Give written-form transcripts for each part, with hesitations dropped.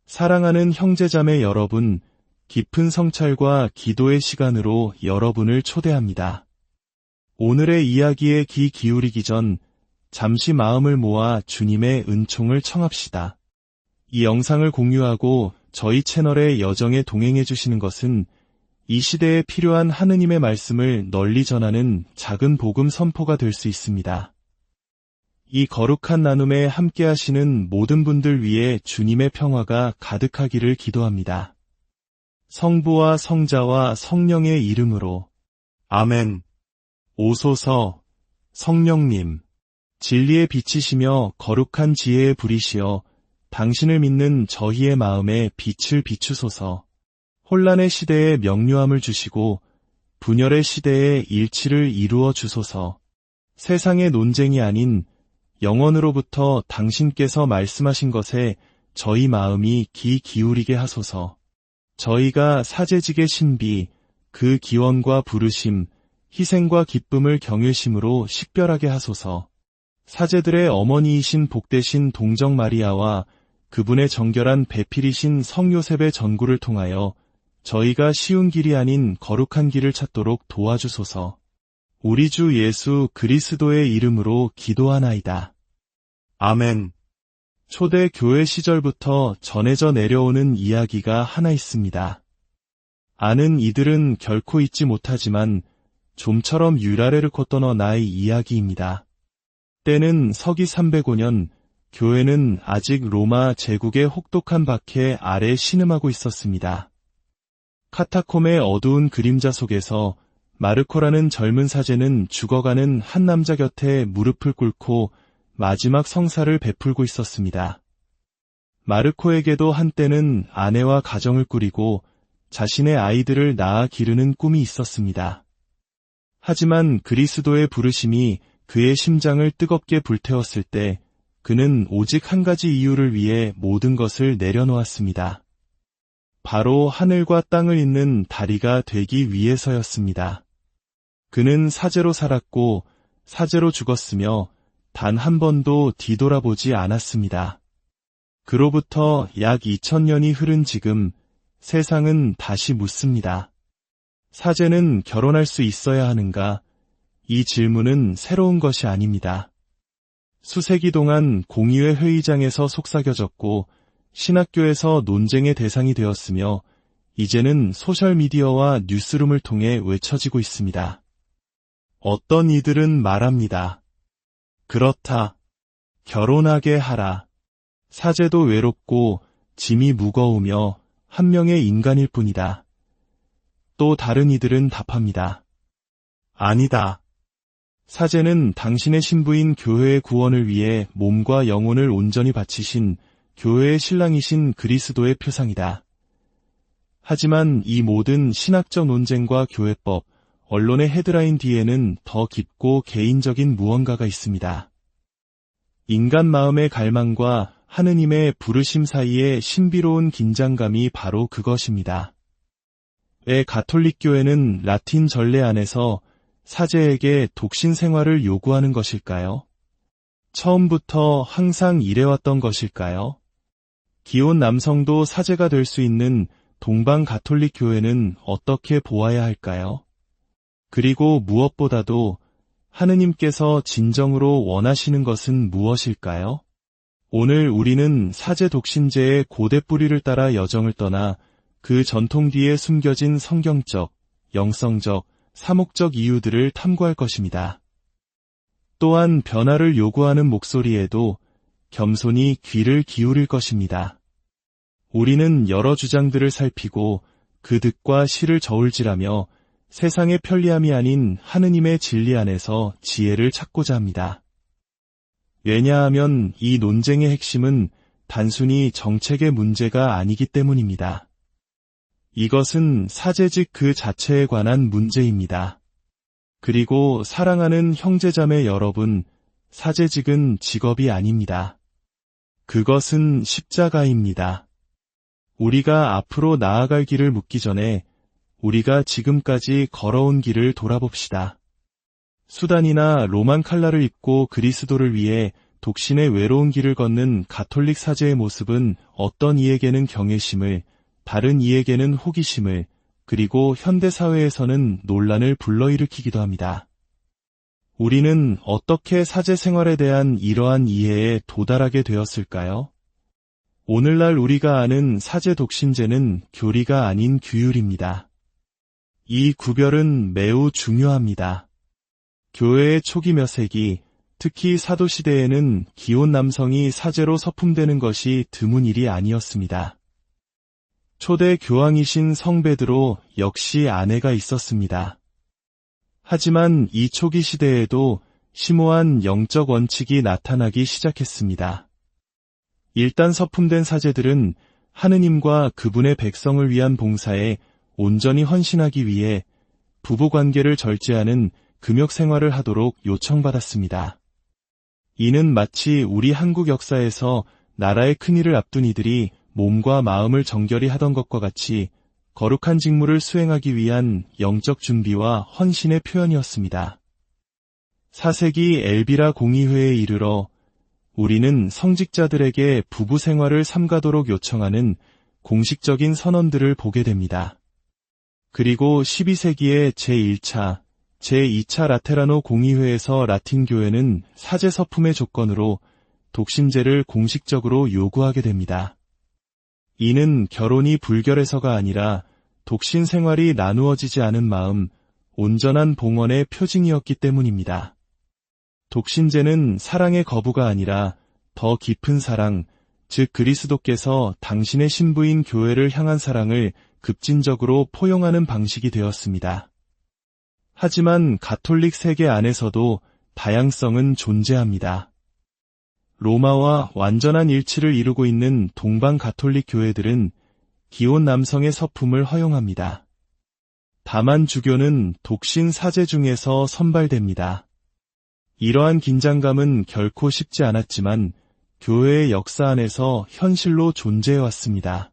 사랑하는 형제자매 여러분, 깊은 성찰과 기도의 시간으로 여러분을 초대합니다. 오늘의 이야기에 귀 기울이기 전 잠시 마음을 모아 주님의 은총을 청합시다. 이 영상을 공유하고 저희 채널의 여정에 동행해 주시는 것은 이 시대에 필요한 하느님의 말씀을 널리 전하는 작은 복음 선포가 될 수 있습니다. 이 거룩한 나눔에 함께 하시는 모든 분들 위해 주님의 평화가 가득하기를 기도합니다. 성부와 성자와 성령의 이름으로 아멘. 오소서 성령님, 진리의 빛이시며 거룩한 지혜의 불이시여 당신을 믿는 저희의 마음에 빛을 비추소서. 혼란의 시대에 명료함을 주시고 분열의 시대에 일치를 이루어 주소서. 세상의 논쟁이 아닌 영원으로부터 당신께서 말씀하신 것에 저희 마음이 귀 기울이게 하소서. 저희가 사제직의 신비, 그 기원과 부르심, 희생과 기쁨을 경외심으로 식별하게 하소서. 사제들의 어머니이신 복되신 동정 마리아와 그분의 정결한 배필이신 성요셉의 전구를 통하여 저희가 쉬운 길이 아닌 거룩한 길을 찾도록 도와주소서. 우리 주 예수 그리스도의 이름으로 기도하나이다. 아멘. 초대 교회 시절부터 전해져 내려오는 이야기가 하나 있습니다. 아는 이들은 결코 잊지 못하지만 좀처럼 유라레를 걷더너 나의 이야기입니다. 때는 서기 305년, 교회는 아직 로마 제국의 혹독한 박해 아래 신음하고 있었습니다. 카타콤의 어두운 그림자 속에서 마르코라는 젊은 사제는 죽어가는 한 남자 곁에 무릎을 꿇고 마지막 성사를 베풀고 있었습니다. 마르코에게도 한때는 아내와 가정을 꾸리고 자신의 아이들을 낳아 기르는 꿈이 있었습니다. 하지만 그리스도의 부르심이 그의 심장을 뜨겁게 불태웠을 때 그는 오직 한 가지 이유를 위해 모든 것을 내려놓았습니다. 바로 하늘과 땅을 잇는 다리가 되기 위해서였습니다. 그는 사제로 살았고 사제로 죽었으며 단 한 번도 뒤돌아보지 않았습니다. 그로부터 약 2000년이 흐른 지금 세상은 다시 묻습니다. 사제는 결혼할 수 있어야 하는가? 이 질문은 새로운 것이 아닙니다. 수세기 동안 공의회 회의장에서 속삭여졌고 신학교에서 논쟁의 대상이 되었으며 이제는 소셜미디어와 뉴스룸을 통해 외쳐지고 있습니다. 어떤 이들은 말합니다. 그렇다. 결혼하게 하라. 사제도 외롭고 짐이 무거우며 한 명의 인간일 뿐이다. 또 다른 이들은 답합니다. 아니다. 사제는 당신의 신부인 교회의 구원을 위해 몸과 영혼을 온전히 바치신 교회의 신랑이신 그리스도의 표상이다. 하지만 이 모든 신학적 논쟁과 교회법, 언론의 헤드라인 뒤에는 더 깊고 개인적인 무언가가 있습니다. 인간 마음의 갈망과 하느님의 부르심 사이의 신비로운 긴장감이 바로 그것입니다. 왜 가톨릭교회는 라틴 전례 안에서 사제에게 독신 생활을 요구하는 것일까요? 처음부터 항상 이래왔던 것일까요? 기혼 남성도 사제가 될 수 있는 동방 가톨릭 교회는 어떻게 보아야 할까요? 그리고 무엇보다도 하느님께서 진정으로 원하시는 것은 무엇일까요? 오늘 우리는 사제 독신제의 고대 뿌리를 따라 여정을 떠나 그 전통 뒤에 숨겨진 성경적, 영성적, 사목적 이유들을 탐구할 것입니다. 또한 변화를 요구하는 목소리에도 겸손히 귀를 기울일 것입니다. 우리는 여러 주장들을 살피고 그 득과 실을 저울질하며 세상의 편리함이 아닌 하느님의 진리 안에서 지혜를 찾고자 합니다. 왜냐하면 이 논쟁의 핵심은 단순히 정책의 문제가 아니기 때문입니다. 이것은 사제직 그 자체에 관한 문제입니다. 그리고 사랑하는 형제자매 여러분, 사제직은 직업이 아닙니다. 그것은 십자가입니다. 우리가 앞으로 나아갈 길을 묻기 전에 우리가 지금까지 걸어온 길을 돌아봅시다. 수단이나 로만 칼라를 입고 그리스도를 위해 독신의 외로운 길을 걷는 가톨릭 사제의 모습은 어떤 이에게는 경외심을, 다른 이에게는 호기심을, 그리고 현대 사회에서는 논란을 불러일으키기도 합니다. 우리는 어떻게 사제 생활에 대한 이러한 이해에 도달하게 되었을까요? 오늘날 우리가 아는 사제 독신제는 교리가 아닌 규율입니다. 이 구별은 매우 중요합니다. 교회의 초기 몇 세기, 특히 사도시대에는 기혼 남성이 사제로 서품되는 것이 드문 일이 아니었습니다. 초대 교황이신 성 베드로 역시 아내가 있었습니다. 하지만 이 초기 시대에도 심오한 영적 원칙이 나타나기 시작했습니다. 일단 서품된 사제들은 하느님과 그분의 백성을 위한 봉사에 온전히 헌신하기 위해 부부관계를 절제하는 금욕 생활을 하도록 요청받았습니다. 이는 마치 우리 한국 역사에서 나라의 큰일을 앞둔 이들이 몸과 마음을 정결히 하던 것과 같이 거룩한 직무를 수행하기 위한 영적 준비와 헌신의 표현이었습니다. 4세기 엘비라 공의회에 이르러 우리는 성직자들에게 부부 생활을 삼가도록 요청하는 공식적인 선언들을 보게 됩니다. 그리고 12세기의 제1차, 제2차 라테라노 공의회에서 라틴 교회는 사제 서품의 조건으로 독신제를 공식적으로 요구하게 됩니다. 이는 결혼이 불결해서가 아니라 독신 생활이 나누어지지 않은 마음, 온전한 봉헌의 표징이었기 때문입니다. 독신제는 사랑의 거부가 아니라 더 깊은 사랑, 즉 그리스도께서 당신의 신부인 교회를 향한 사랑을 급진적으로 포용하는 방식이 되었습니다. 하지만 가톨릭 세계 안에서도 다양성은 존재합니다. 로마와 완전한 일치를 이루고 있는 동방 가톨릭 교회들은 기혼 남성의 서품을 허용합니다. 다만 주교는 독신 사제 중에서 선발됩니다. 이러한 긴장감은 결코 쉽지 않았지만 교회의 역사 안에서 현실로 존재해왔습니다.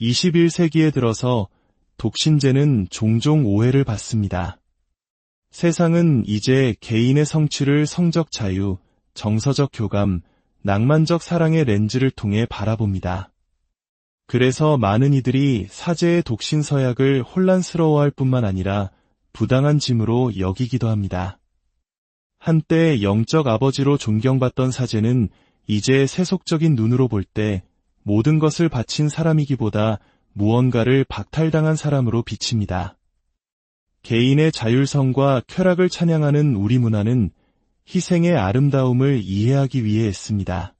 21세기에 들어서 독신제는 종종 오해를 받습니다. 세상은 이제 개인의 성취를 성적 자유, 정서적 교감, 낭만적 사랑의 렌즈를 통해 바라봅니다. 그래서 많은 이들이 사제의 독신 서약을 혼란스러워할 뿐만 아니라 부당한 짐으로 여기기도 합니다. 한때 영적 아버지로 존경받던 사제는 이제 세속적인 눈으로 볼 때 모든 것을 바친 사람이기보다 무언가를 박탈당한 사람으로 비칩니다. 개인의 자율성과 쾌락을 찬양하는 우리 문화는 희생의 아름다움을 이해하기 위해 애씁니다.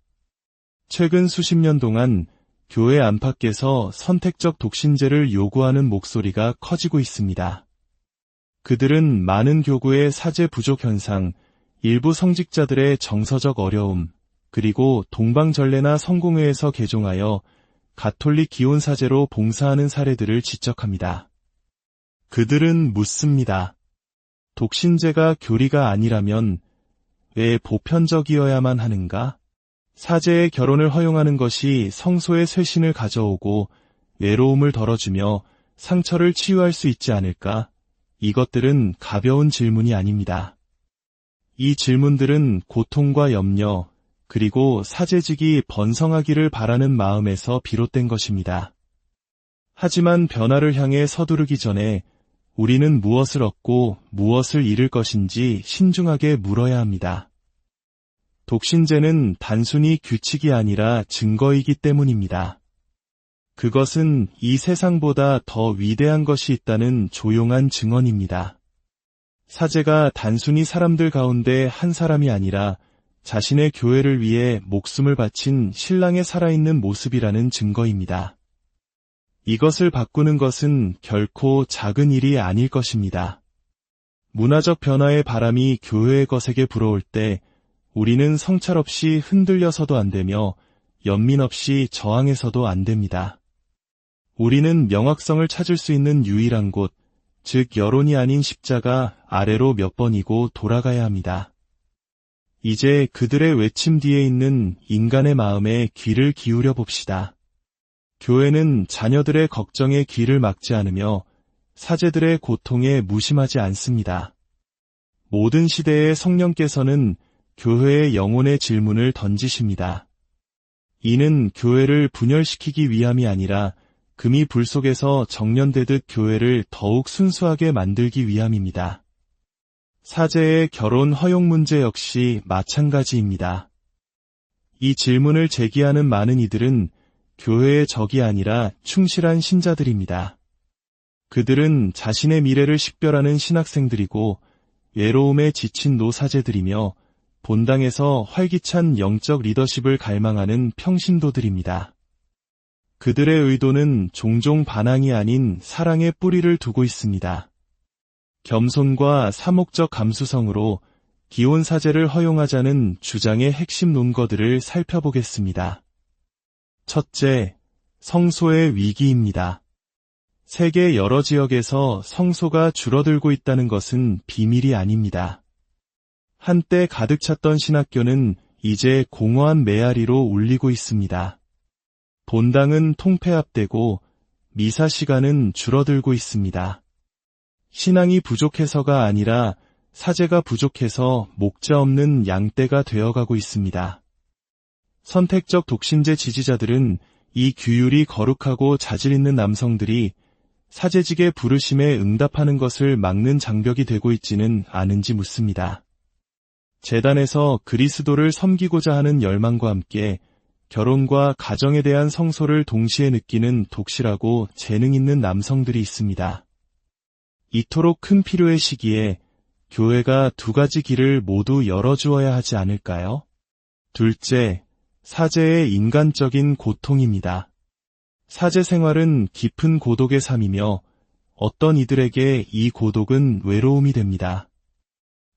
최근 수십 년 동안 교회 안팎에서 선택적 독신제를 요구하는 목소리가 커지고 있습니다. 그들은 많은 교구의 사제 부족 현상, 일부 성직자들의 정서적 어려움, 그리고 동방전례나 성공회에서 개종하여 가톨릭 기혼 사제로 봉사하는 사례들을 지적합니다. 그들은 묻습니다. 독신제가 교리가 아니라면 왜 보편적이어야만 하는가? 사제의 결혼을 허용하는 것이 성소의 쇄신을 가져오고 외로움을 덜어주며 상처를 치유할 수 있지 않을까? 이것들은 가벼운 질문이 아닙니다. 이 질문들은 고통과 염려, 그리고 사제직이 번성하기를 바라는 마음에서 비롯된 것입니다. 하지만 변화를 향해 서두르기 전에 우리는 무엇을 얻고 무엇을 잃을 것인지 신중하게 물어야 합니다. 독신제는 단순히 규칙이 아니라 증거이기 때문입니다. 그것은 이 세상보다 더 위대한 것이 있다는 조용한 증언입니다. 사제가 단순히 사람들 가운데 한 사람이 아니라 자신의 교회를 위해 목숨을 바친 신랑의 살아있는 모습이라는 증거입니다. 이것을 바꾸는 것은 결코 작은 일이 아닐 것입니다. 문화적 변화의 바람이 교회의 것에게 불어올 때 우리는 성찰 없이 흔들려서도 안 되며 연민 없이 저항해서도 안 됩니다. 우리는 명확성을 찾을 수 있는 유일한 곳, 즉 여론이 아닌 십자가 아래로 몇 번이고 돌아가야 합니다. 이제 그들의 외침 뒤에 있는 인간의 마음에 귀를 기울여 봅시다. 교회는 자녀들의 걱정에 귀를 막지 않으며 사제들의 고통에 무심하지 않습니다. 모든 시대의 성령께서는 교회의 영혼의 질문을 던지십니다. 이는 교회를 분열시키기 위함이 아니라 금이 불 속에서 정련되듯 교회를 더욱 순수하게 만들기 위함입니다. 사제의 결혼 허용 문제 역시 마찬가지입니다. 이 질문을 제기하는 많은 이들은 교회의 적이 아니라 충실한 신자들입니다. 그들은 자신의 미래를 식별하는 신학생들이고 외로움에 지친 노사제들이며 본당에서 활기찬 영적 리더십을 갈망하는 평신도들입니다. 그들의 의도는 종종 반항이 아닌 사랑의 뿌리를 두고 있습니다. 겸손과 사목적 감수성으로 기혼 사제를 허용하자는 주장의 핵심 논거들을 살펴보겠습니다. 첫째, 성소의 위기입니다. 세계 여러 지역에서 성소가 줄어들고 있다는 것은 비밀이 아닙니다. 한때 가득 찼던 신학교는 이제 공허한 메아리로 울리고 있습니다. 본당은 통폐합되고 미사 시간은 줄어들고 있습니다. 신앙이 부족해서가 아니라 사제가 부족해서 목자 없는 양떼가 되어가고 있습니다. 선택적 독신제 지지자들은 이 규율이 거룩하고 자질 있는 남성들이 사제직의 부르심에 응답하는 것을 막는 장벽이 되고 있지는 않은지 묻습니다. 재단에서 그리스도를 섬기고자 하는 열망과 함께 결혼과 가정에 대한 성소를 동시에 느끼는 독실하고 재능 있는 남성들이 있습니다. 이토록 큰 필요의 시기에 교회가 두 가지 길을 모두 열어주어야 하지 않을까요? 둘째, 사제의 인간적인 고통입니다. 사제 생활은 깊은 고독의 삶이며 어떤 이들에게 이 고독은 외로움이 됩니다.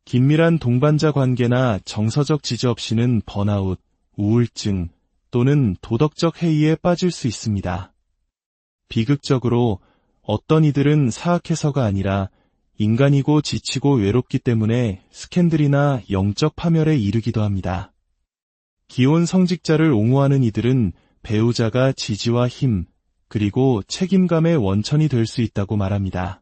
긴밀한 동반자 관계나 정서적 지지 없이는 번아웃, 우울증 또는 도덕적 해이에 빠질 수 있습니다. 비극적으로 어떤 이들은 사악해서가 아니라 인간이고 지치고 외롭기 때문에 스캔들이나 영적 파멸에 이르기도 합니다. 기혼 성직자를 옹호하는 이들은 배우자가 지지와 힘, 그리고 책임감의 원천이 될 수 있다고 말합니다.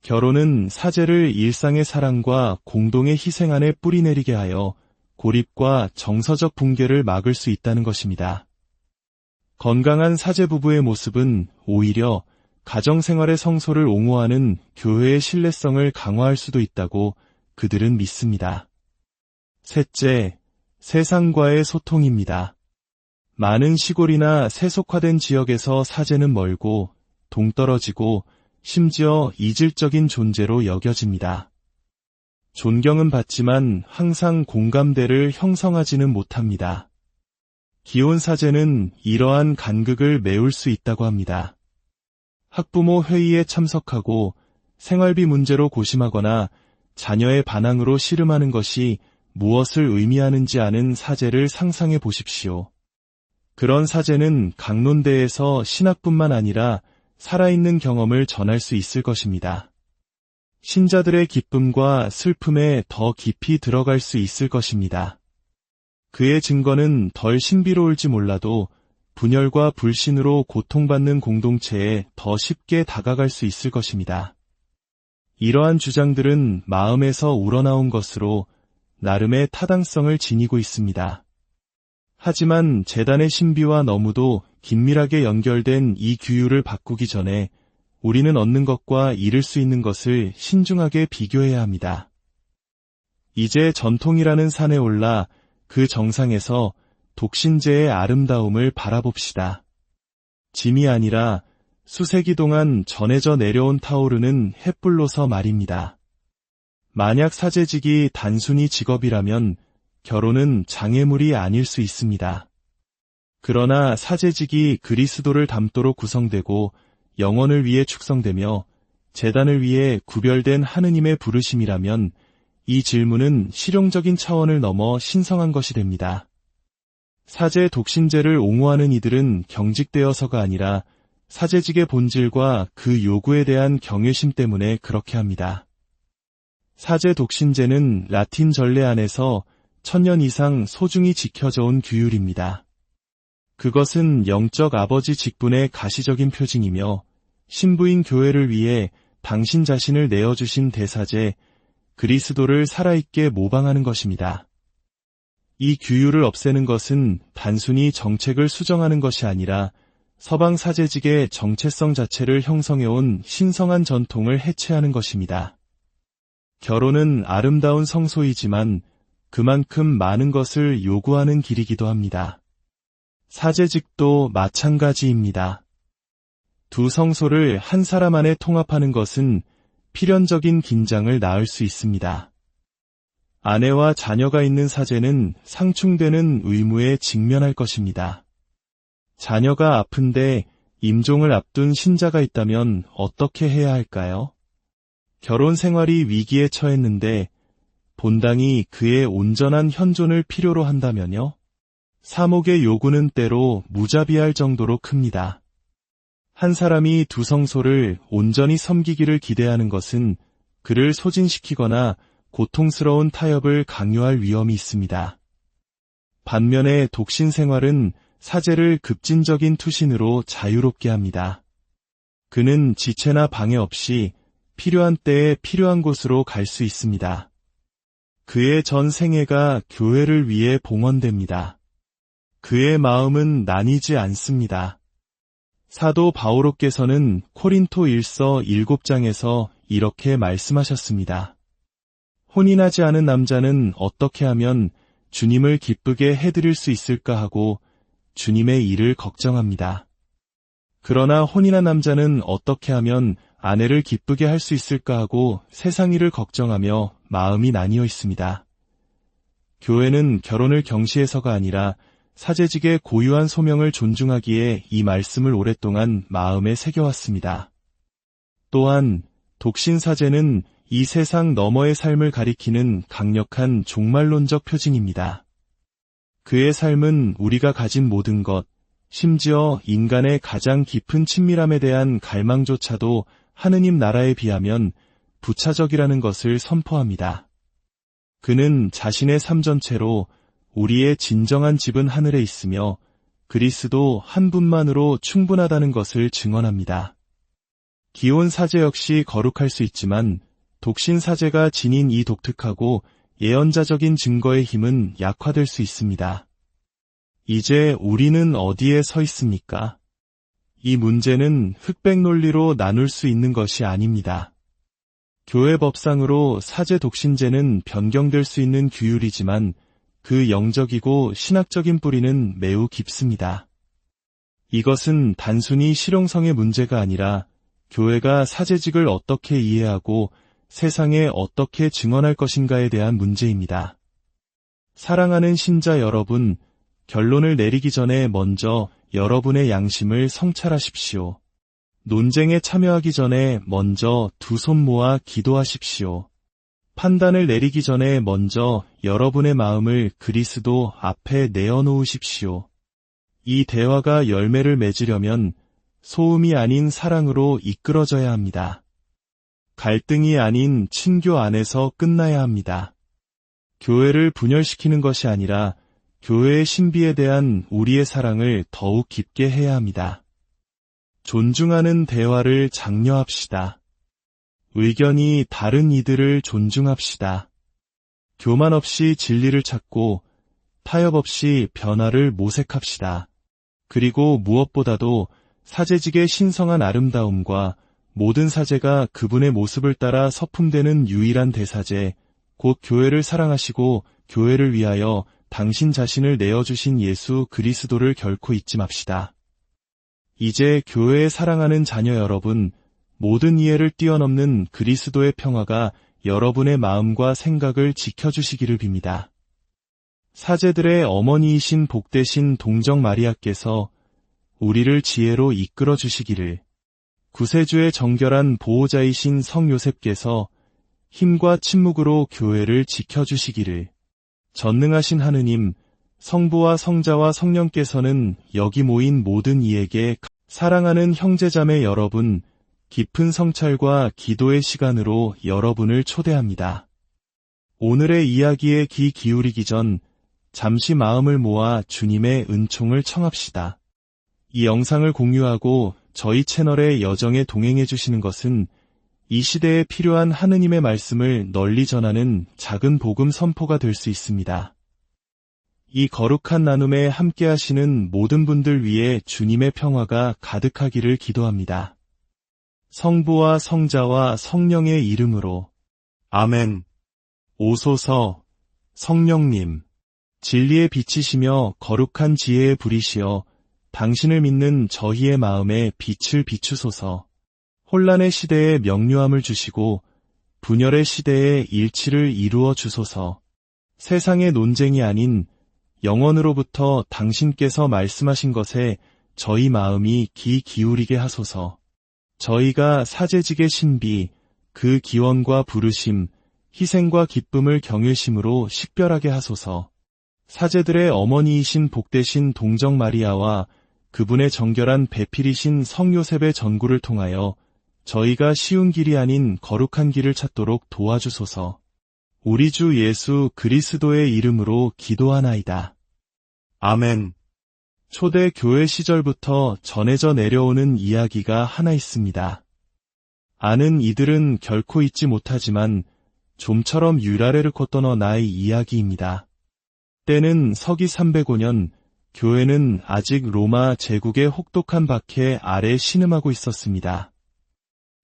결혼은 사제를 일상의 사랑과 공동의 희생 안에 뿌리내리게 하여 고립과 정서적 붕괴를 막을 수 있다는 것입니다. 건강한 사제 부부의 모습은 오히려 가정생활의 성소를 옹호하는 교회의 신뢰성을 강화할 수도 있다고 그들은 믿습니다. 셋째, 세상과의 소통입니다. 많은 시골이나 세속화된 지역에서 사제는 멀고 동떨어지고 심지어 이질적인 존재로 여겨집니다. 존경은 받지만 항상 공감대를 형성하지는 못합니다. 기혼 사제는 이러한 간극을 메울 수 있다고 합니다. 학부모 회의에 참석하고 생활비 문제로 고심하거나 자녀의 반항으로 씨름하는 것이 무엇을 의미하는지 아는 사제를 상상해 보십시오. 그런 사제는 강론대에서 신학뿐만 아니라 살아있는 경험을 전할 수 있을 것입니다. 신자들의 기쁨과 슬픔에 더 깊이 들어갈 수 있을 것입니다. 그의 증거는 덜 신비로울지 몰라도 분열과 불신으로 고통받는 공동체에 더 쉽게 다가갈 수 있을 것입니다. 이러한 주장들은 마음에서 우러나온 것으로 나름의 타당성을 지니고 있습니다. 하지만 재단의 신비와 너무도 긴밀하게 연결된 이 규율을 바꾸기 전에 우리는 얻는 것과 잃을 수 있는 것을 신중하게 비교해야 합니다. 이제 전통이라는 산에 올라 그 정상에서 독신제의 아름다움을 바라봅시다. 짐이 아니라 수세기 동안 전해져 내려온 타오르는 햇불로서 말입니다. 만약 사제직이 단순히 직업이라면 결혼은 장애물이 아닐 수 있습니다. 그러나 사제직이 그리스도를 담도록 구성되고 영혼을 위해 축성되며 제단을 위해 구별된 하느님의 부르심이라면 이 질문은 실용적인 차원을 넘어 신성한 것이 됩니다. 사제 독신제를 옹호하는 이들은 경직되어서가 아니라 사제직의 본질과 그 요구에 대한 경외심 때문에 그렇게 합니다. 사제 독신제는 라틴 전례 안에서 1000년 이상 소중히 지켜져 온 규율입니다. 그것은 영적 아버지 직분의 가시적인 표징이며 신부인 교회를 위해 당신 자신을 내어주신 대사제 그리스도를 살아있게 모방하는 것입니다. 이 규율을 없애는 것은 단순히 정책을 수정하는 것이 아니라 서방 사제직의 정체성 자체를 형성해온 신성한 전통을 해체하는 것입니다. 결혼은 아름다운 성소이지만 그만큼 많은 것을 요구하는 길이기도 합니다. 사제직도 마찬가지입니다. 두 성소를 한 사람 안에 통합하는 것은 필연적인 긴장을 낳을 수 있습니다. 아내와 자녀가 있는 사제는 상충되는 의무에 직면할 것입니다. 자녀가 아픈데 임종을 앞둔 신자가 있다면 어떻게 해야 할까요? 결혼 생활이 위기에 처했는데 본당이 그의 온전한 현존을 필요로 한다면요? 사목의 요구는 때로 무자비할 정도로 큽니다. 한 사람이 두 성소를 온전히 섬기기를 기대하는 것은 그를 소진시키거나 고통스러운 타협을 강요할 위험이 있습니다. 반면에 독신 생활은 사제를 급진적인 투신으로 자유롭게 합니다. 그는 지체나 방해 없이 필요한 때에 필요한 곳으로 갈 수 있습니다. 그의 전 생애가 교회를 위해 봉헌됩니다. 그의 마음은 나뉘지 않습니다. 사도 바오로께서는 코린토 1서 7장에서 이렇게 말씀하셨습니다. 혼인하지 않은 남자는 어떻게 하면 주님을 기쁘게 해드릴 수 있을까 하고 주님의 일을 걱정합니다. 그러나 혼인한 남자는 어떻게 하면 아내를 기쁘게 할 수 있을까 하고 세상 일을 걱정하며 마음이 나뉘어 있습니다. 교회는 결혼을 경시해서가 아니라 사제직의 고유한 소명을 존중하기에 이 말씀을 오랫동안 마음에 새겨왔습니다. 또한 독신 사제는 이 세상 너머의 삶을 가리키는 강력한 종말론적 표징입니다. 그의 삶은 우리가 가진 모든 것, 심지어 인간의 가장 깊은 친밀함에 대한 갈망조차도 하느님 나라에 비하면 부차적이라는 것을 선포합니다. 그는 자신의 삶 전체로 우리의 진정한 집은 하늘에 있으며 그리스도 한 분만으로 충분하다는 것을 증언합니다. 기혼 사제 역시 거룩할 수 있지만 독신 사제가 지닌 이 독특하고 예언자적인 증거의 힘은 약화될 수 있습니다. 이제 우리는 어디에 서 있습니까? 이 문제는 흑백 논리로 나눌 수 있는 것이 아닙니다. 교회 법상으로 사제 독신제는 변경될 수 있는 규율이지만 그 영적이고 신학적인 뿌리는 매우 깊습니다. 이것은 단순히 실용성의 문제가 아니라 교회가 사제직을 어떻게 이해하고 세상에 어떻게 증언할 것인가에 대한 문제입니다. 사랑하는 신자 여러분, 결론을 내리기 전에 먼저 여러분의 양심을 성찰하십시오. 논쟁에 참여하기 전에 먼저 두 손 모아 기도하십시오. 판단을 내리기 전에 먼저 여러분의 마음을 그리스도 앞에 내어놓으십시오. 이 대화가 열매를 맺으려면 소음이 아닌 사랑으로 이끌어져야 합니다. 갈등이 아닌 친교 안에서 끝나야 합니다. 교회를 분열시키는 것이 아니라 교회의 신비에 대한 우리의 사랑을 더욱 깊게 해야 합니다. 존중하는 대화를 장려합시다. 의견이 다른 이들을 존중합시다. 교만 없이 진리를 찾고 타협 없이 변화를 모색합시다. 그리고 무엇보다도 사제직의 신성한 아름다움과 모든 사제가 그분의 모습을 따라 서품되는 유일한 대사제, 곧 교회를 사랑하시고 교회를 위하여 당신 자신을 내어주신 예수 그리스도를 결코 잊지 맙시다. 이제 교회에 사랑하는 자녀 여러분, 모든 이해를 뛰어넘는 그리스도의 평화가 여러분의 마음과 생각을 지켜주시기를 빕니다. 사제들의 어머니이신 복되신 동정 마리아께서 우리를 지혜로 이끌어 주시기를, 구세주의 정결한 보호자이신 성 요셉께서 힘과 침묵으로 교회를 지켜주시기를, 전능하신 하느님, 성부와 성자와 성령께서는 여기 모인 모든 이에게 사랑하는 형제자매 여러분, 깊은 성찰과 기도의 시간으로 여러분을 초대합니다. 오늘의 이야기에 귀 기울이기 전 잠시 마음을 모아 주님의 은총을 청합시다. 이 영상을 공유하고 저희 채널의 여정에 동행해 주시는 것은 이 시대에 필요한 하느님의 말씀을 널리 전하는 작은 복음 선포가 될 수 있습니다. 이 거룩한 나눔에 함께하시는 모든 분들 위해 주님의 평화가 가득하기를 기도합니다. 성부와 성자와 성령의 이름으로. 아멘. 오소서, 성령님. 진리의 빛이시며 거룩한 지혜의 불이시여 당신을 믿는 저희의 마음에 빛을 비추소서. 혼란의 시대에 명료함을 주시고 분열의 시대에 일치를 이루어 주소서. 세상의 논쟁이 아닌 영원으로부터 당신께서 말씀하신 것에 저희 마음이 귀 기울이게 하소서. 저희가 사제직의 신비, 그 기원과 부르심, 희생과 기쁨을 경외심으로 식별하게 하소서. 사제들의 어머니이신 복되신 동정 마리아와 그분의 정결한 배필이신 성요셉의 전구를 통하여 저희가 쉬운 길이 아닌 거룩한 길을 찾도록 도와주소서. 우리 주 예수 그리스도의 이름으로 기도하나이다. 아멘. 초대 교회 시절부터 전해져 내려오는 이야기가 하나 있습니다. 아는 이들은 결코 잊지 못하지만 좀처럼 유라레르코 떠너 나의 이야기입니다. 때는 서기 305년, 교회는 아직 로마 제국의 혹독한 박해 아래 신음하고 있었습니다.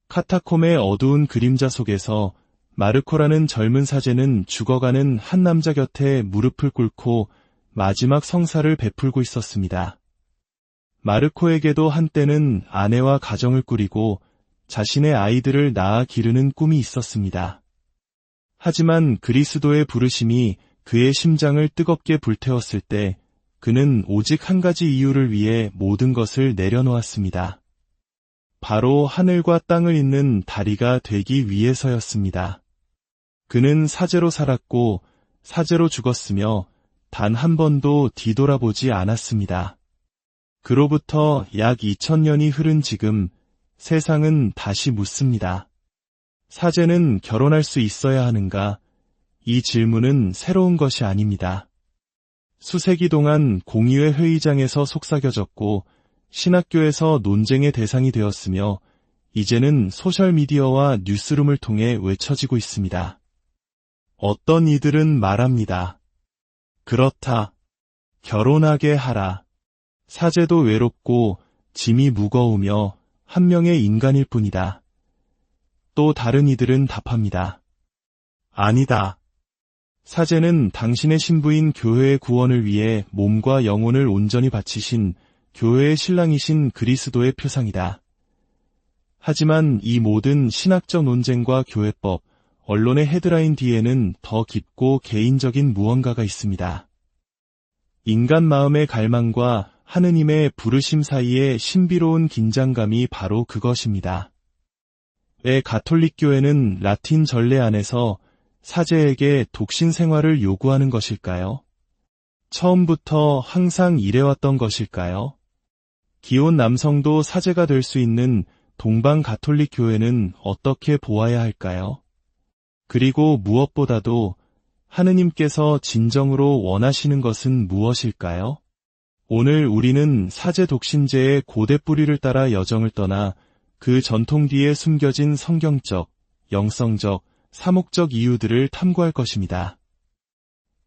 카타콤의 어두운 그림자 속에서 마르코라는 젊은 사제는 죽어가는 한 남자 곁에 무릎을 꿇고 마지막 성사를 베풀고 있었습니다. 마르코에게도 한때는 아내와 가정을 꾸리고 자신의 아이들을 낳아 기르는 꿈이 있었습니다. 하지만 그리스도의 부르심이 그의 심장을 뜨겁게 불태웠을 때 그는 오직 한 가지 이유를 위해 모든 것을 내려놓았습니다. 바로 하늘과 땅을 잇는 다리가 되기 위해서였습니다. 그는 사제로 살았고 사제로 죽었으며 단 한 번도 뒤돌아보지 않았습니다. 그로부터 약 2000년이 흐른 지금 세상은 다시 묻습니다. 사제는 결혼할 수 있어야 하는가? 이 질문은 새로운 것이 아닙니다. 수세기 동안 공의회 회의장에서 속삭여졌고 신학교에서 논쟁의 대상이 되었으며 이제는 소셜미디어와 뉴스룸을 통해 외쳐지고 있습니다. 어떤 이들은 말합니다. 그렇다. 결혼하게 하라. 사제도 외롭고 짐이 무거우며 한 명의 인간일 뿐이다. 또 다른 이들은 답합니다. 아니다. 사제는 당신의 신부인 교회의 구원을 위해 몸과 영혼을 온전히 바치신 교회의 신랑이신 그리스도의 표상이다. 하지만 이 모든 신학적 논쟁과 교회법, 언론의 헤드라인 뒤에는 더 깊고 개인적인 무언가가 있습니다. 인간 마음의 갈망과 하느님의 부르심 사이의 신비로운 긴장감이 바로 그것입니다. 왜 가톨릭 교회는 라틴 전례 안에서 사제에게 독신 생활을 요구하는 것일까요? 처음부터 항상 이래왔던 것일까요? 기혼 남성도 사제가 될 수 있는 동방 가톨릭 교회는 어떻게 보아야 할까요? 그리고 무엇보다도 하느님께서 진정으로 원하시는 것은 무엇일까요? 오늘 우리는 사제 독신제의 고대 뿌리를 따라 여정을 떠나 그 전통 뒤에 숨겨진 성경적, 영성적, 사목적 이유들을 탐구할 것입니다.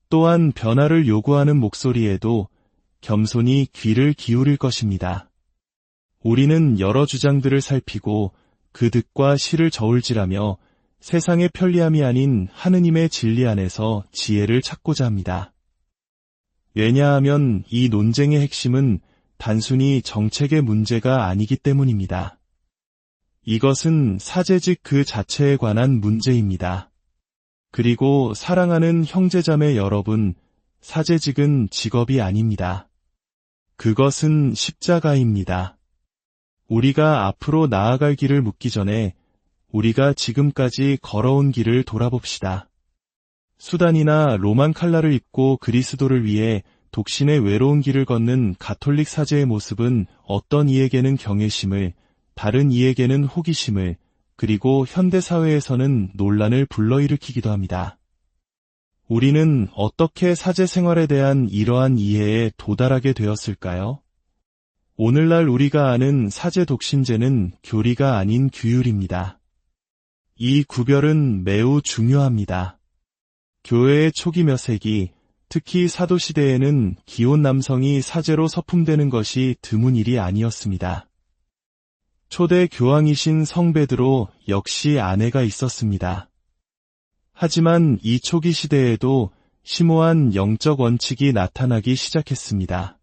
또한 변화를 요구하는 목소리에도 겸손히 귀를 기울일 것입니다. 우리는 여러 주장들을 살피고 그 득과 실을 저울질하며 세상의 편리함이 아닌 하느님의 진리 안에서 지혜를 찾고자 합니다. 왜냐하면 이 논쟁의 핵심은 단순히 정책의 문제가 아니기 때문입니다. 이것은 사제직 그 자체에 관한 문제입니다. 그리고 사랑하는 형제자매 여러분, 사제직은 직업이 아닙니다. 그것은 십자가입니다. 우리가 앞으로 나아갈 길을 묻기 전에 우리가 지금까지 걸어온 길을 돌아봅시다. 수단이나 로만 칼라를 입고 그리스도를 위해 독신의 외로운 길을 걷는 가톨릭 사제의 모습은 어떤 이에게는 경외심을, 다른 이에게는 호기심을, 그리고 현대사회에서는 논란을 불러일으키기도 합니다. 우리는 어떻게 사제 생활에 대한 이러한 이해에 도달하게 되었을까요? 오늘날 우리가 아는 사제 독신제는 교리가 아닌 규율입니다. 이 구별은 매우 중요합니다. 교회의 초기 몇 세기, 특히 사도시대에는 기혼 남성이 사제로 서품되는 것이 드문 일이 아니었습니다. 초대 교황이신 성 베드로 역시 아내가 있었습니다. 하지만 이 초기 시대에도 심오한 영적 원칙이 나타나기 시작했습니다.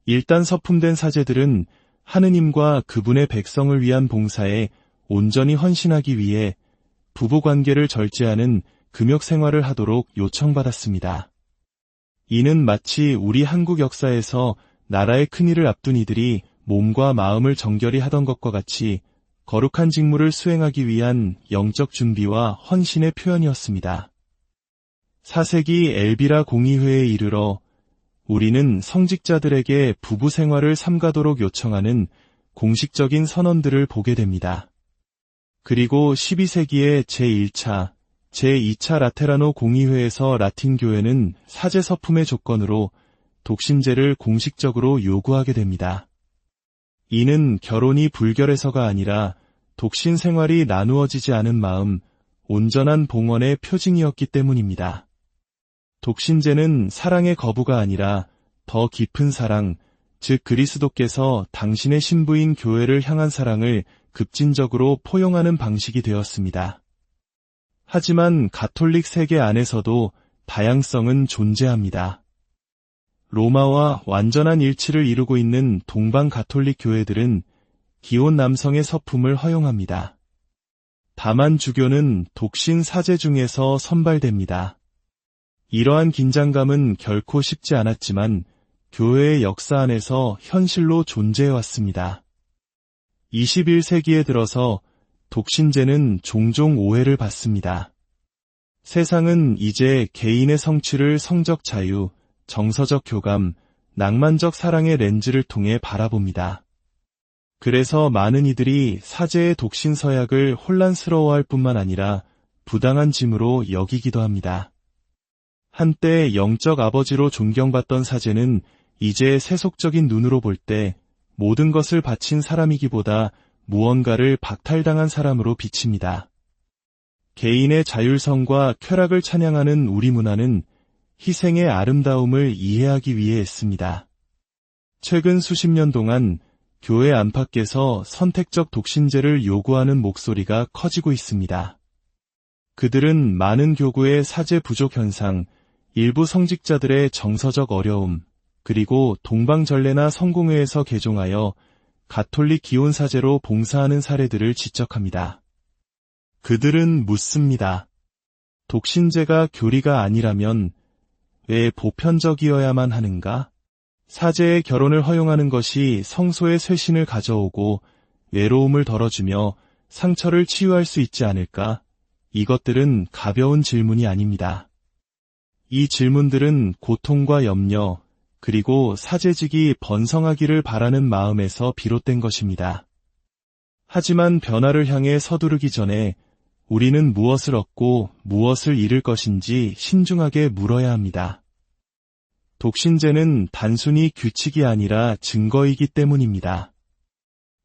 일단 서품된 사제들은 하느님과 그분의 백성을 위한 봉사에 온전히 헌신하기 위해 부부관계를 절제하는 금욕 생활을 하도록 요청받았습니다. 이는 마치 우리 한국 역사에서 나라의 큰일을 앞둔 이들이 몸과 마음을 정결히 하던 것과 같이 거룩한 직무를 수행하기 위한 영적 준비와 헌신의 표현이었습니다. 4세기 엘비라 공의회에 이르러 우리는 성직자들에게 부부 생활을 삼가도록 요청하는 공식적인 선언들을 보게 됩니다. 그리고 12세기의 제1차, 제2차 라테라노 공의회에서 라틴 교회는 사제 서품의 조건으로 독신제를 공식적으로 요구하게 됩니다. 이는 결혼이 불결해서가 아니라 독신 생활이 나누어지지 않은 마음, 온전한 봉헌의 표징이었기 때문입니다. 독신제는 사랑의 거부가 아니라 더 깊은 사랑, 즉 그리스도께서 당신의 신부인 교회를 향한 사랑을 급진적으로 포용하는 방식이 되었습니다. 하지만 가톨릭 세계 안에서도 다양성은 존재합니다. 로마와 완전한 일치를 이루고 있는 동방 가톨릭 교회들은 기혼 남성의 서품을 허용합니다. 다만 주교는 독신 사제 중에서 선발됩니다. 이러한 긴장감은 결코 쉽지 않았지만 교회의 역사 안에서 현실로 존재해왔습니다. 21세기에 들어서 독신제는 종종 오해를 받습니다. 세상은 이제 개인의 성취를 성적 자유, 정서적 교감, 낭만적 사랑의 렌즈를 통해 바라봅니다. 그래서 많은 이들이 사제의 독신 서약을 혼란스러워할 뿐만 아니라 부당한 짐으로 여기기도 합니다. 한때 영적 아버지로 존경받던 사제는 이제 세속적인 눈으로 볼 때 모든 것을 바친 사람이기보다 무언가를 박탈당한 사람으로 비칩니다. 개인의 자율성과 쾌락을 찬양하는 우리 문화는 희생의 아름다움을 이해하기 위해 애씁니다. 최근 수십 년 동안 교회 안팎에서 선택적 독신제를 요구하는 목소리가 커지고 있습니다. 그들은 많은 교구의 사제 부족 현상, 일부 성직자들의 정서적 어려움, 그리고 동방전례나 성공회에서 개종하여 가톨릭 기혼사제로 봉사하는 사례들을 지적합니다. 그들은 묻습니다. 독신제가 교리가 아니라면 왜 보편적이어야만 하는가? 사제의 결혼을 허용하는 것이 성소의 쇄신을 가져오고 외로움을 덜어주며 상처를 치유할 수 있지 않을까? 이것들은 가벼운 질문이 아닙니다. 이 질문들은 고통과 염려, 그리고 사제직이 번성하기를 바라는 마음에서 비롯된 것입니다. 하지만 변화를 향해 서두르기 전에 우리는 무엇을 얻고 무엇을 잃을 것인지 신중하게 물어야 합니다. 독신제는 단순히 규칙이 아니라 증거이기 때문입니다.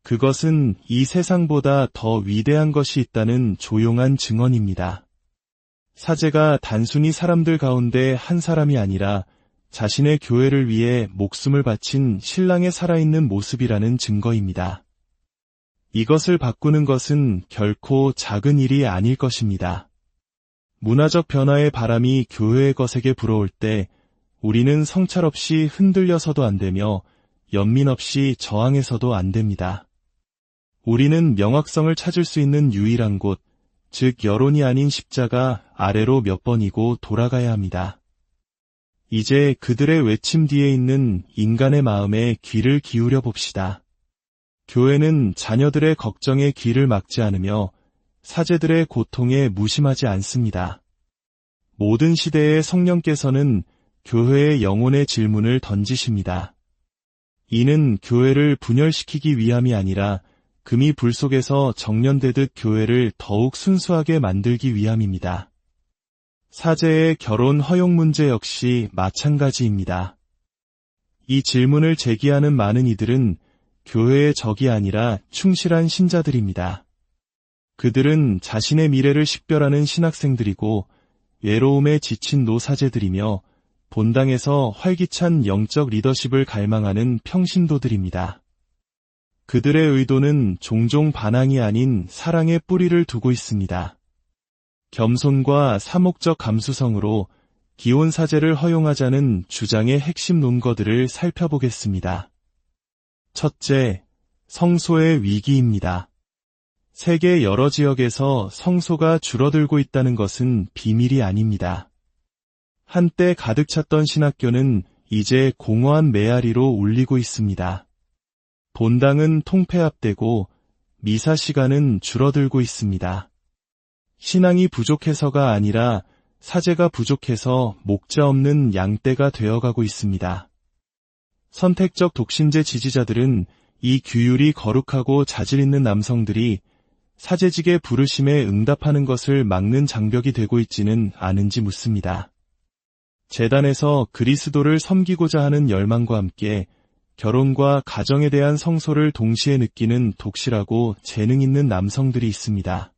그것은 이 세상보다 더 위대한 것이 있다는 조용한 증언입니다. 사제가 단순히 사람들 가운데 한 사람이 아니라 자신의 교회를 위해 목숨을 바친 신랑의 살아있는 모습이라는 증거입니다. 이것을 바꾸는 것은 결코 작은 일이 아닐 것입니다. 문화적 변화의 바람이 교회의 것에게 불어올 때 우리는 성찰 없이 흔들려서도 안 되며 연민 없이 저항해서도 안 됩니다. 우리는 명확성을 찾을 수 있는 유일한 곳, 즉 여론이 아닌 십자가 아래로 몇 번이고 돌아가야 합니다. 이제 그들의 외침 뒤에 있는 인간의 마음에 귀를 기울여 봅시다. 교회는 자녀들의 걱정에 귀를 막지 않으며 사제들의 고통에 무심하지 않습니다. 모든 시대의 성령께서는 교회의 영혼의 질문을 던지십니다. 이는 교회를 분열시키기 위함이 아니라 금이 불 속에서 정련되듯 교회를 더욱 순수하게 만들기 위함입니다. 사제의 결혼 허용 문제 역시 마찬가지입니다. 이 질문을 제기하는 많은 이들은 교회의 적이 아니라 충실한 신자들입니다. 그들은 자신의 미래를 식별하는 신학생들이고 외로움에 지친 노사제들이며 본당에서 활기찬 영적 리더십을 갈망하는 평신도들입니다. 그들의 의도는 종종 반항이 아닌 사랑의 뿌리를 두고 있습니다. 겸손과 사목적 감수성으로 기혼 사제를 허용하자는 주장의 핵심 논거들을 살펴보겠습니다. 첫째, 성소의 위기입니다. 세계 여러 지역에서 성소가 줄어들고 있다는 것은 비밀이 아닙니다. 한때 가득 찼던 신학교는 이제 공허한 메아리로 울리고 있습니다. 본당은 통폐합되고 미사 시간은 줄어들고 있습니다. 신앙이 부족해서가 아니라 사제가 부족해서 목자 없는 양떼가 되어가고 있습니다. 선택적 독신제 지지자들은 이 규율이 거룩하고 자질 있는 남성들이 사제직의 부르심에 응답하는 것을 막는 장벽이 되고 있지는 않은지 묻습니다. 재단에서 그리스도를 섬기고자 하는 열망과 함께 결혼과 가정에 대한 성소를 동시에 느끼는 독실하고 재능 있는 남성들이 있습니다.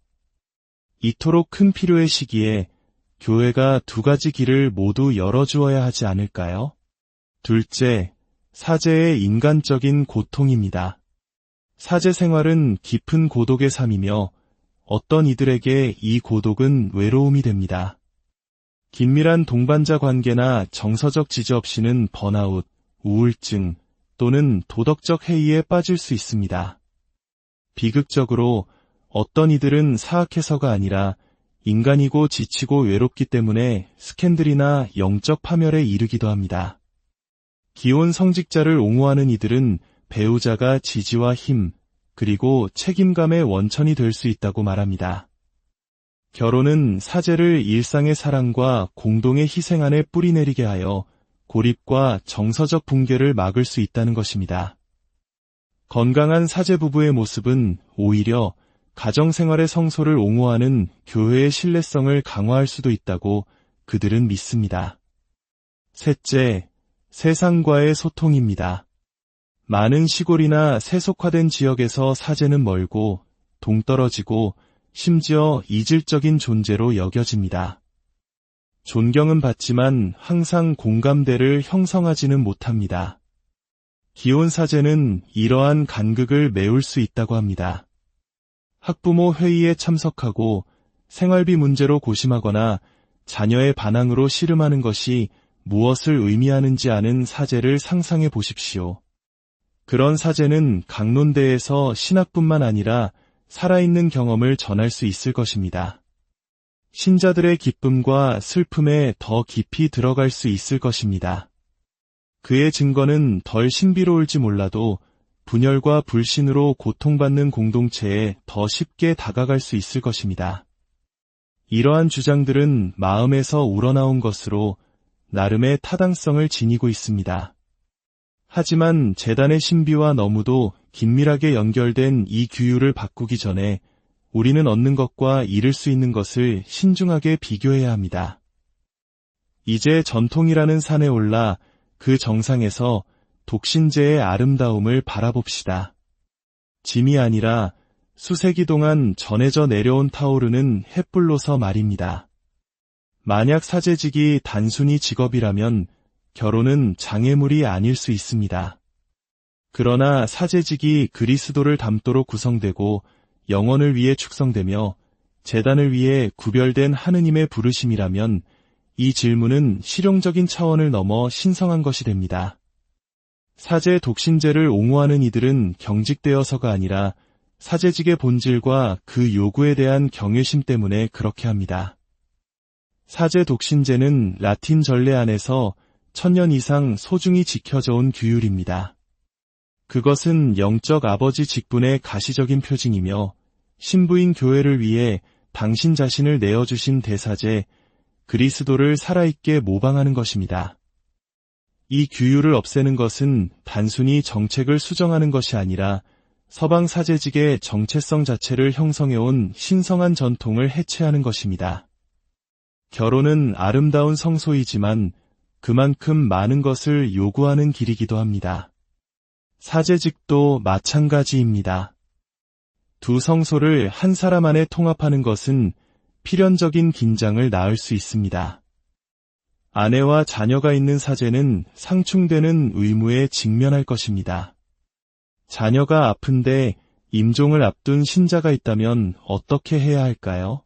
이토록 큰 필요의 시기에 교회가 두 가지 길을 모두 열어주어야 하지 않을까요? 둘째, 사제의 인간적인 고통입니다. 사제 생활은 깊은 고독의 삶이며 어떤 이들에게 이 고독은 외로움이 됩니다. 긴밀한 동반자 관계나 정서적 지지 없이는 번아웃, 우울증 또는 도덕적 해이에 빠질 수 있습니다. 비극적으로 어떤 이들은 사악해서가 아니라 인간이고 지치고 외롭기 때문에 스캔들이나 영적 파멸에 이르기도 합니다. 기혼 성직자를 옹호하는 이들은 배우자가 지지와 힘, 그리고 책임감의 원천이 될 수 있다고 말합니다. 결혼은 사제를 일상의 사랑과 공동의 희생 안에 뿌리내리게 하여 고립과 정서적 붕괴를 막을 수 있다는 것입니다. 건강한 사제 부부의 모습은 오히려 가정생활의 성소를 옹호하는 교회의 신뢰성을 강화할 수도 있다고 그들은 믿습니다. 셋째, 세상과의 소통입니다. 많은 시골이나 세속화된 지역에서 사제는 멀고 동떨어지고 심지어 이질적인 존재로 여겨집니다. 존경은 받지만 항상 공감대를 형성하지는 못합니다. 기혼 사제는 이러한 간극을 메울 수 있다고 합니다. 학부모 회의에 참석하고 생활비 문제로 고심하거나 자녀의 반항으로 씨름하는 것이 무엇을 의미하는지 아는 사제를 상상해 보십시오. 그런 사제는 강론대에서 신학뿐만 아니라 살아있는 경험을 전할 수 있을 것입니다. 신자들의 기쁨과 슬픔에 더 깊이 들어갈 수 있을 것입니다. 그의 증거는 덜 신비로울지 몰라도 분열과 불신으로 고통받는 공동체에 더 쉽게 다가갈 수 있을 것입니다. 이러한 주장들은 마음에서 우러나온 것으로 나름의 타당성을 지니고 있습니다. 하지만 재단의 신비와 너무도 긴밀하게 연결된 이 규율을 바꾸기 전에 우리는 얻는 것과 잃을 수 있는 것을 신중하게 비교해야 합니다. 이제 전통이라는 산에 올라 그 정상에서 독신제의 아름다움을 바라봅시다. 짐이 아니라 수세기 동안 전해져 내려온 타오르는 햇불로서 말입니다. 만약 사제직이 단순히 직업이라면 결혼은 장애물이 아닐 수 있습니다. 그러나 사제직이 그리스도를 담도록 구성되고 영혼을 위해 축성되며 재단을 위해 구별된 하느님의 부르심이라면 이 질문은 실용적인 차원을 넘어 신성한 것이 됩니다. 사제 독신제를 옹호하는 이들은 경직되어서가 아니라 사제직의 본질과 그 요구에 대한 경외심 때문에 그렇게 합니다. 사제 독신제는 라틴 전례 안에서 1000년 이상 소중히 지켜져 온 규율입니다. 그것은 영적 아버지 직분의 가시적인 표징이며 신부인 교회를 위해 당신 자신을 내어주신 대사제 그리스도를 살아있게 모방하는 것입니다. 이 규율을 없애는 것은 단순히 정책을 수정하는 것이 아니라 서방 사제직의 정체성 자체를 형성해온 신성한 전통을 해체하는 것입니다. 결혼은 아름다운 성소이지만 그만큼 많은 것을 요구하는 길이기도 합니다. 사제직도 마찬가지입니다. 두 성소를 한 사람 안에 통합하는 것은 필연적인 긴장을 낳을 수 있습니다. 아내와 자녀가 있는 사제는 상충되는 의무에 직면할 것입니다. 자녀가 아픈데 임종을 앞둔 신자가 있다면 어떻게 해야 할까요?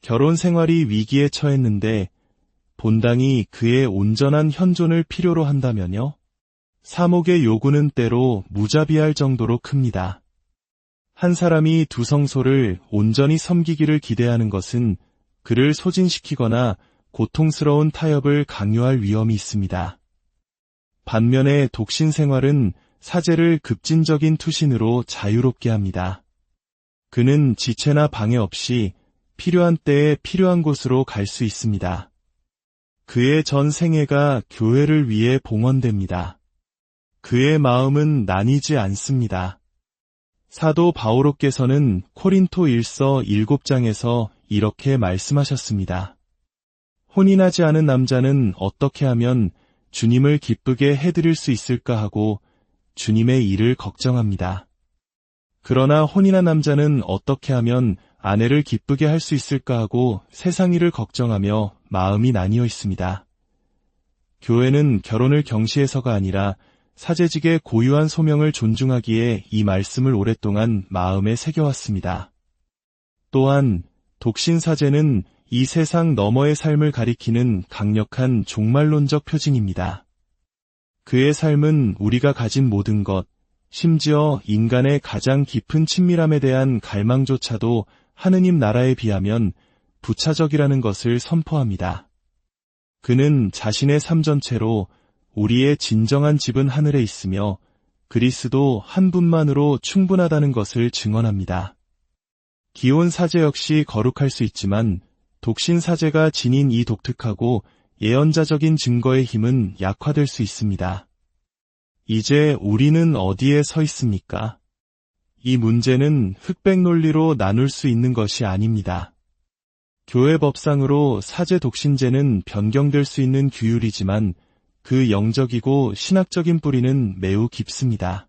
결혼 생활이 위기에 처했는데 본당이 그의 온전한 현존을 필요로 한다면요? 사목의 요구는 때로 무자비할 정도로 큽니다. 한 사람이 두 성소를 온전히 섬기기를 기대하는 것은 그를 소진시키거나 고통스러운 타협을 강요할 위험이 있습니다. 반면에 독신 생활은 사제를 급진적인 투신으로 자유롭게 합니다. 그는 지체나 방해 없이 필요한 때에 필요한 곳으로 갈 수 있습니다. 그의 전 생애가 교회를 위해 봉헌됩니다. 그의 마음은 나뉘지 않습니다. 사도 바오로께서는 코린토 1서 7장에서 이렇게 말씀하셨습니다. 혼인하지 않은 남자는 어떻게 하면 주님을 기쁘게 해드릴 수 있을까 하고 주님의 일을 걱정합니다. 그러나 혼인한 남자는 어떻게 하면 아내를 기쁘게 할 수 있을까 하고 세상 일을 걱정하며 마음이 나뉘어 있습니다. 교회는 결혼을 경시해서가 아니라 사제직의 고유한 소명을 존중하기에 이 말씀을 오랫동안 마음에 새겨왔습니다. 또한 독신 사제는 이 세상 너머의 삶을 가리키는 강력한 종말론적 표징입니다. 그의 삶은 우리가 가진 모든 것, 심지어 인간의 가장 깊은 친밀함에 대한 갈망조차도 하느님 나라에 비하면 부차적이라는 것을 선포합니다. 그는 자신의 삶 전체로 우리의 진정한 집은 하늘에 있으며 그리스도 한 분만으로 충분하다는 것을 증언합니다. 기혼 사제 역시 거룩할 수 있지만 독신 사제가 지닌 이 독특하고 예언자적인 증거의 힘은 약화될 수 있습니다. 이제 우리는 어디에 서 있습니까? 이 문제는 흑백 논리로 나눌 수 있는 것이 아닙니다. 교회 법상으로 사제 독신제는 변경될 수 있는 규율이지만 그 영적이고 신학적인 뿌리는 매우 깊습니다.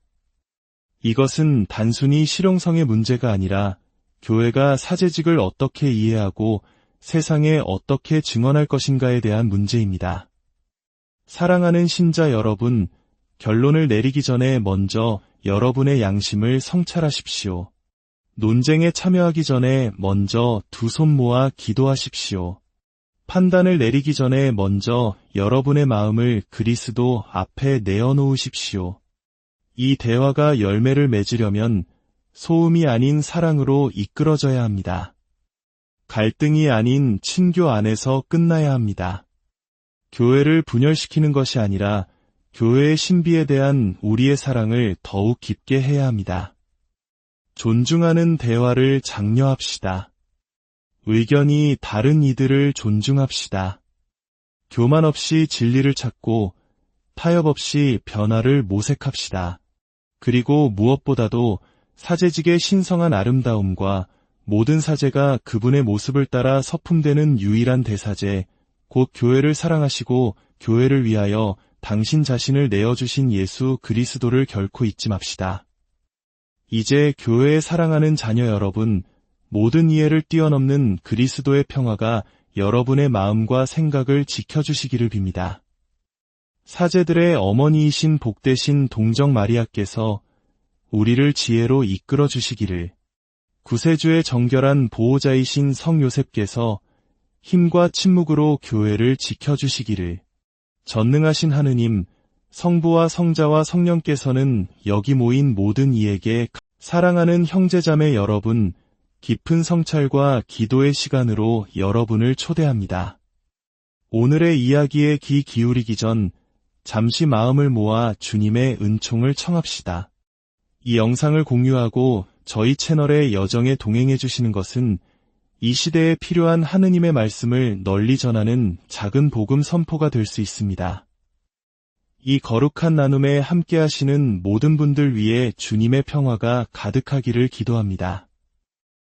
이것은 단순히 실용성의 문제가 아니라 교회가 사제직을 어떻게 이해하고 세상에 어떻게 증언할 것인가에 대한 문제입니다. 사랑하는 신자 여러분, 결론을 내리기 전에 먼저 여러분의 양심을 성찰하십시오. 논쟁에 참여하기 전에 먼저 두 손 모아 기도하십시오. 판단을 내리기 전에 먼저 여러분의 마음을 그리스도 앞에 내어놓으십시오. 이 대화가 열매를 맺으려면 소음이 아닌 사랑으로 이끌어져야 합니다. 갈등이 아닌 친교 안에서 끝나야 합니다. 교회를 분열시키는 것이 아니라 교회의 신비에 대한 우리의 사랑을 더욱 깊게 해야 합니다. 존중하는 대화를 장려합시다. 의견이 다른 이들을 존중합시다. 교만 없이 진리를 찾고 타협 없이 변화를 모색합시다. 그리고 무엇보다도 사제직의 신성한 아름다움과 모든 사제가 그분의 모습을 따라 서품되는 유일한 대사제, 곧 교회를 사랑하시고 교회를 위하여 당신 자신을 내어주신 예수 그리스도를 결코 잊지 맙시다. 이제 교회에 사랑하는 자녀 여러분, 모든 이해를 뛰어넘는 그리스도의 평화가 여러분의 마음과 생각을 지켜주시기를 빕니다. 사제들의 어머니이신 복되신 동정 마리아께서 우리를 지혜로 이끌어 주시기를, 구세주의 정결한 보호자이신 성 요셉께서 힘과 침묵으로 교회를 지켜주시기를, 전능하신 하느님, 성부와 성자와 성령께서는 여기 모인 모든 이에게 사랑하는 형제자매 여러분, 깊은 성찰과 기도의 시간으로 여러분을 초대합니다. 오늘의 이야기에 귀 기울이기 전 잠시 마음을 모아 주님의 은총을 청합시다. 이 영상을 공유하고 저희 채널의 여정에 동행해 주시는 것은 이 시대에 필요한 하느님의 말씀을 널리 전하는 작은 복음 선포가 될 수 있습니다. 이 거룩한 나눔에 함께 하시는 모든 분들 위해 주님의 평화가 가득하기를 기도합니다.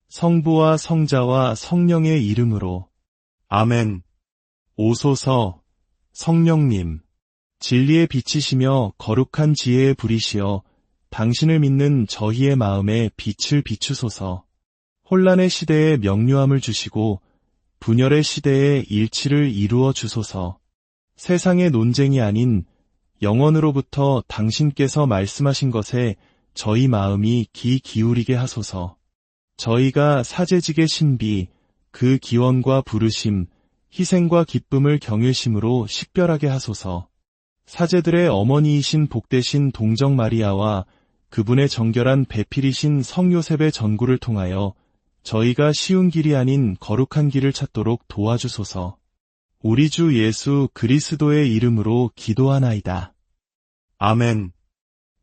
성부와 성자와 성령의 이름으로 아멘. 오소서 성령님, 진리의 빛이시며 거룩한 지혜의 불이시여 당신을 믿는 저희의 마음에 빛을 비추소서. 혼란의 시대에 명료함을 주시고 분열의 시대에 일치를 이루어 주소서. 세상의 논쟁이 아닌 영원으로부터 당신께서 말씀하신 것에 저희 마음이 귀 기울이게 하소서. 저희가 사제직의 신비, 그 기원과 부르심, 희생과 기쁨을 경외심으로 식별하게 하소서. 사제들의 어머니이신 복되신 동정 마리아와 그분의 정결한 배필이신 성 요셉의 전구를 통하여 저희가 쉬운 길이 아닌 거룩한 길을 찾도록 도와주소서. 우리 주 예수 그리스도의 이름으로 기도하나이다. 아멘.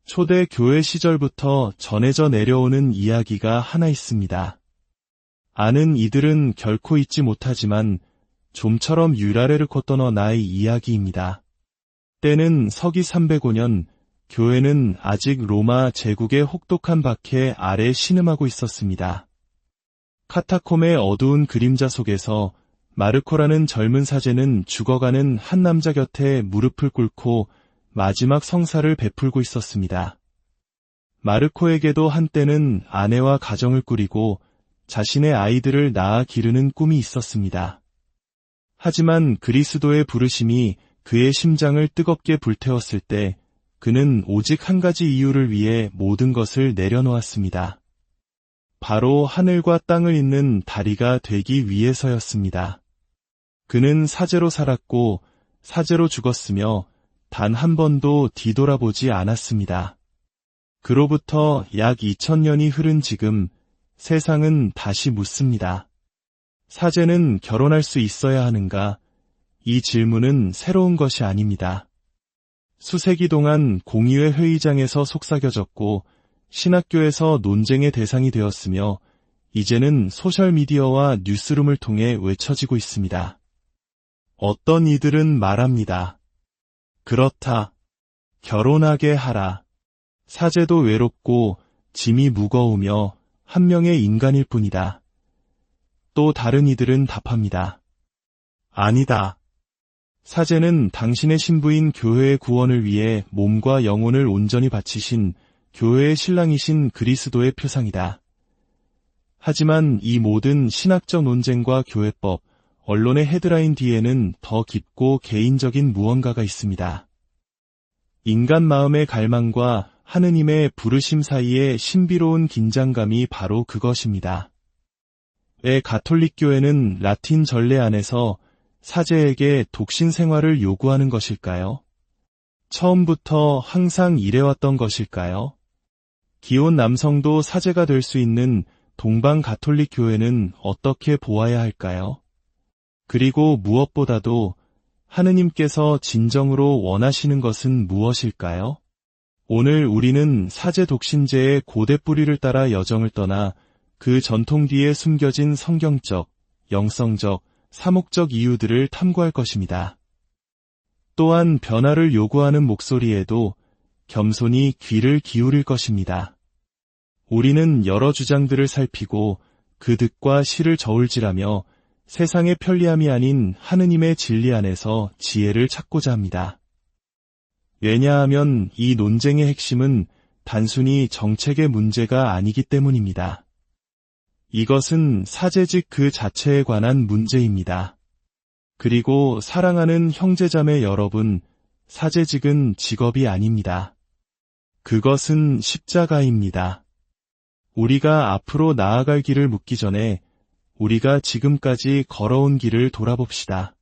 초대 교회 시절부터 전해져 내려오는 이야기가 하나 있습니다. 아는 이들은 결코 잊지 못하지만 좀처럼 유라레를 걷던 나의 이야기입니다. 때는 서기 305년, 교회는 아직 로마 제국의 혹독한 박해 아래 신음하고 있었습니다. 카타콤의 어두운 그림자 속에서 마르코라는 젊은 사제는 죽어가는 한 남자 곁에 무릎을 꿇고 마지막 성사를 베풀고 있었습니다. 마르코에게도 한때는 아내와 가정을 꾸리고 자신의 아이들을 낳아 기르는 꿈이 있었습니다. 하지만 그리스도의 부르심이 그의 심장을 뜨겁게 불태웠을 때 그는 오직 한 가지 이유를 위해 모든 것을 내려놓았습니다. 바로 하늘과 땅을 잇는 다리가 되기 위해서였습니다. 그는 사제로 살았고 사제로 죽었으며 단 한 번도 뒤돌아보지 않았습니다. 그로부터 약 2000년이 흐른 지금 세상은 다시 묻습니다. 사제는 결혼할 수 있어야 하는가? 이 질문은 새로운 것이 아닙니다. 수세기 동안 공의회 회의장에서 속삭여졌고 신학교에서 논쟁의 대상이 되었으며 이제는 소셜미디어와 뉴스룸을 통해 외쳐지고 있습니다. 어떤 이들은 말합니다. 그렇다. 결혼하게 하라. 사제도 외롭고 짐이 무거우며 한 명의 인간일 뿐이다. 또 다른 이들은 답합니다. 아니다. 사제는 당신의 신부인 교회의 구원을 위해 몸과 영혼을 온전히 바치신 교회의 신랑이신 그리스도의 표상이다. 하지만 이 모든 신학적 논쟁과 교회법, 언론의 헤드라인 뒤에는 더 깊고 개인적인 무언가가 있습니다. 인간 마음의 갈망과 하느님의 부르심 사이의 신비로운 긴장감이 바로 그것입니다. 왜 가톨릭 교회는 라틴 전례 안에서 사제에게 독신 생활을 요구하는 것일까요? 처음부터 항상 이래왔던 것일까요? 기혼 남성도 사제가 될 수 있는 동방 가톨릭 교회는 어떻게 보아야 할까요? 그리고 무엇보다도 하느님께서 진정으로 원하시는 것은 무엇일까요? 오늘 우리는 사제 독신제의 고대 뿌리를 따라 여정을 떠나 그 전통 뒤에 숨겨진 성경적, 영성적, 사목적 이유들을 탐구할 것입니다. 또한 변화를 요구하는 목소리에도 겸손히 귀를 기울일 것입니다. 우리는 여러 주장들을 살피고 그 득과 실을 저울질하며 세상의 편리함이 아닌 하느님의 진리 안에서 지혜를 찾고자 합니다. 왜냐하면 이 논쟁의 핵심은 단순히 정책의 문제가 아니기 때문입니다. 이것은 사제직 그 자체에 관한 문제입니다. 그리고 사랑하는 형제자매 여러분, 사제직은 직업이 아닙니다. 그것은 십자가입니다. 우리가 앞으로 나아갈 길을 묻기 전에 우리가 지금까지 걸어온 길을 돌아봅시다.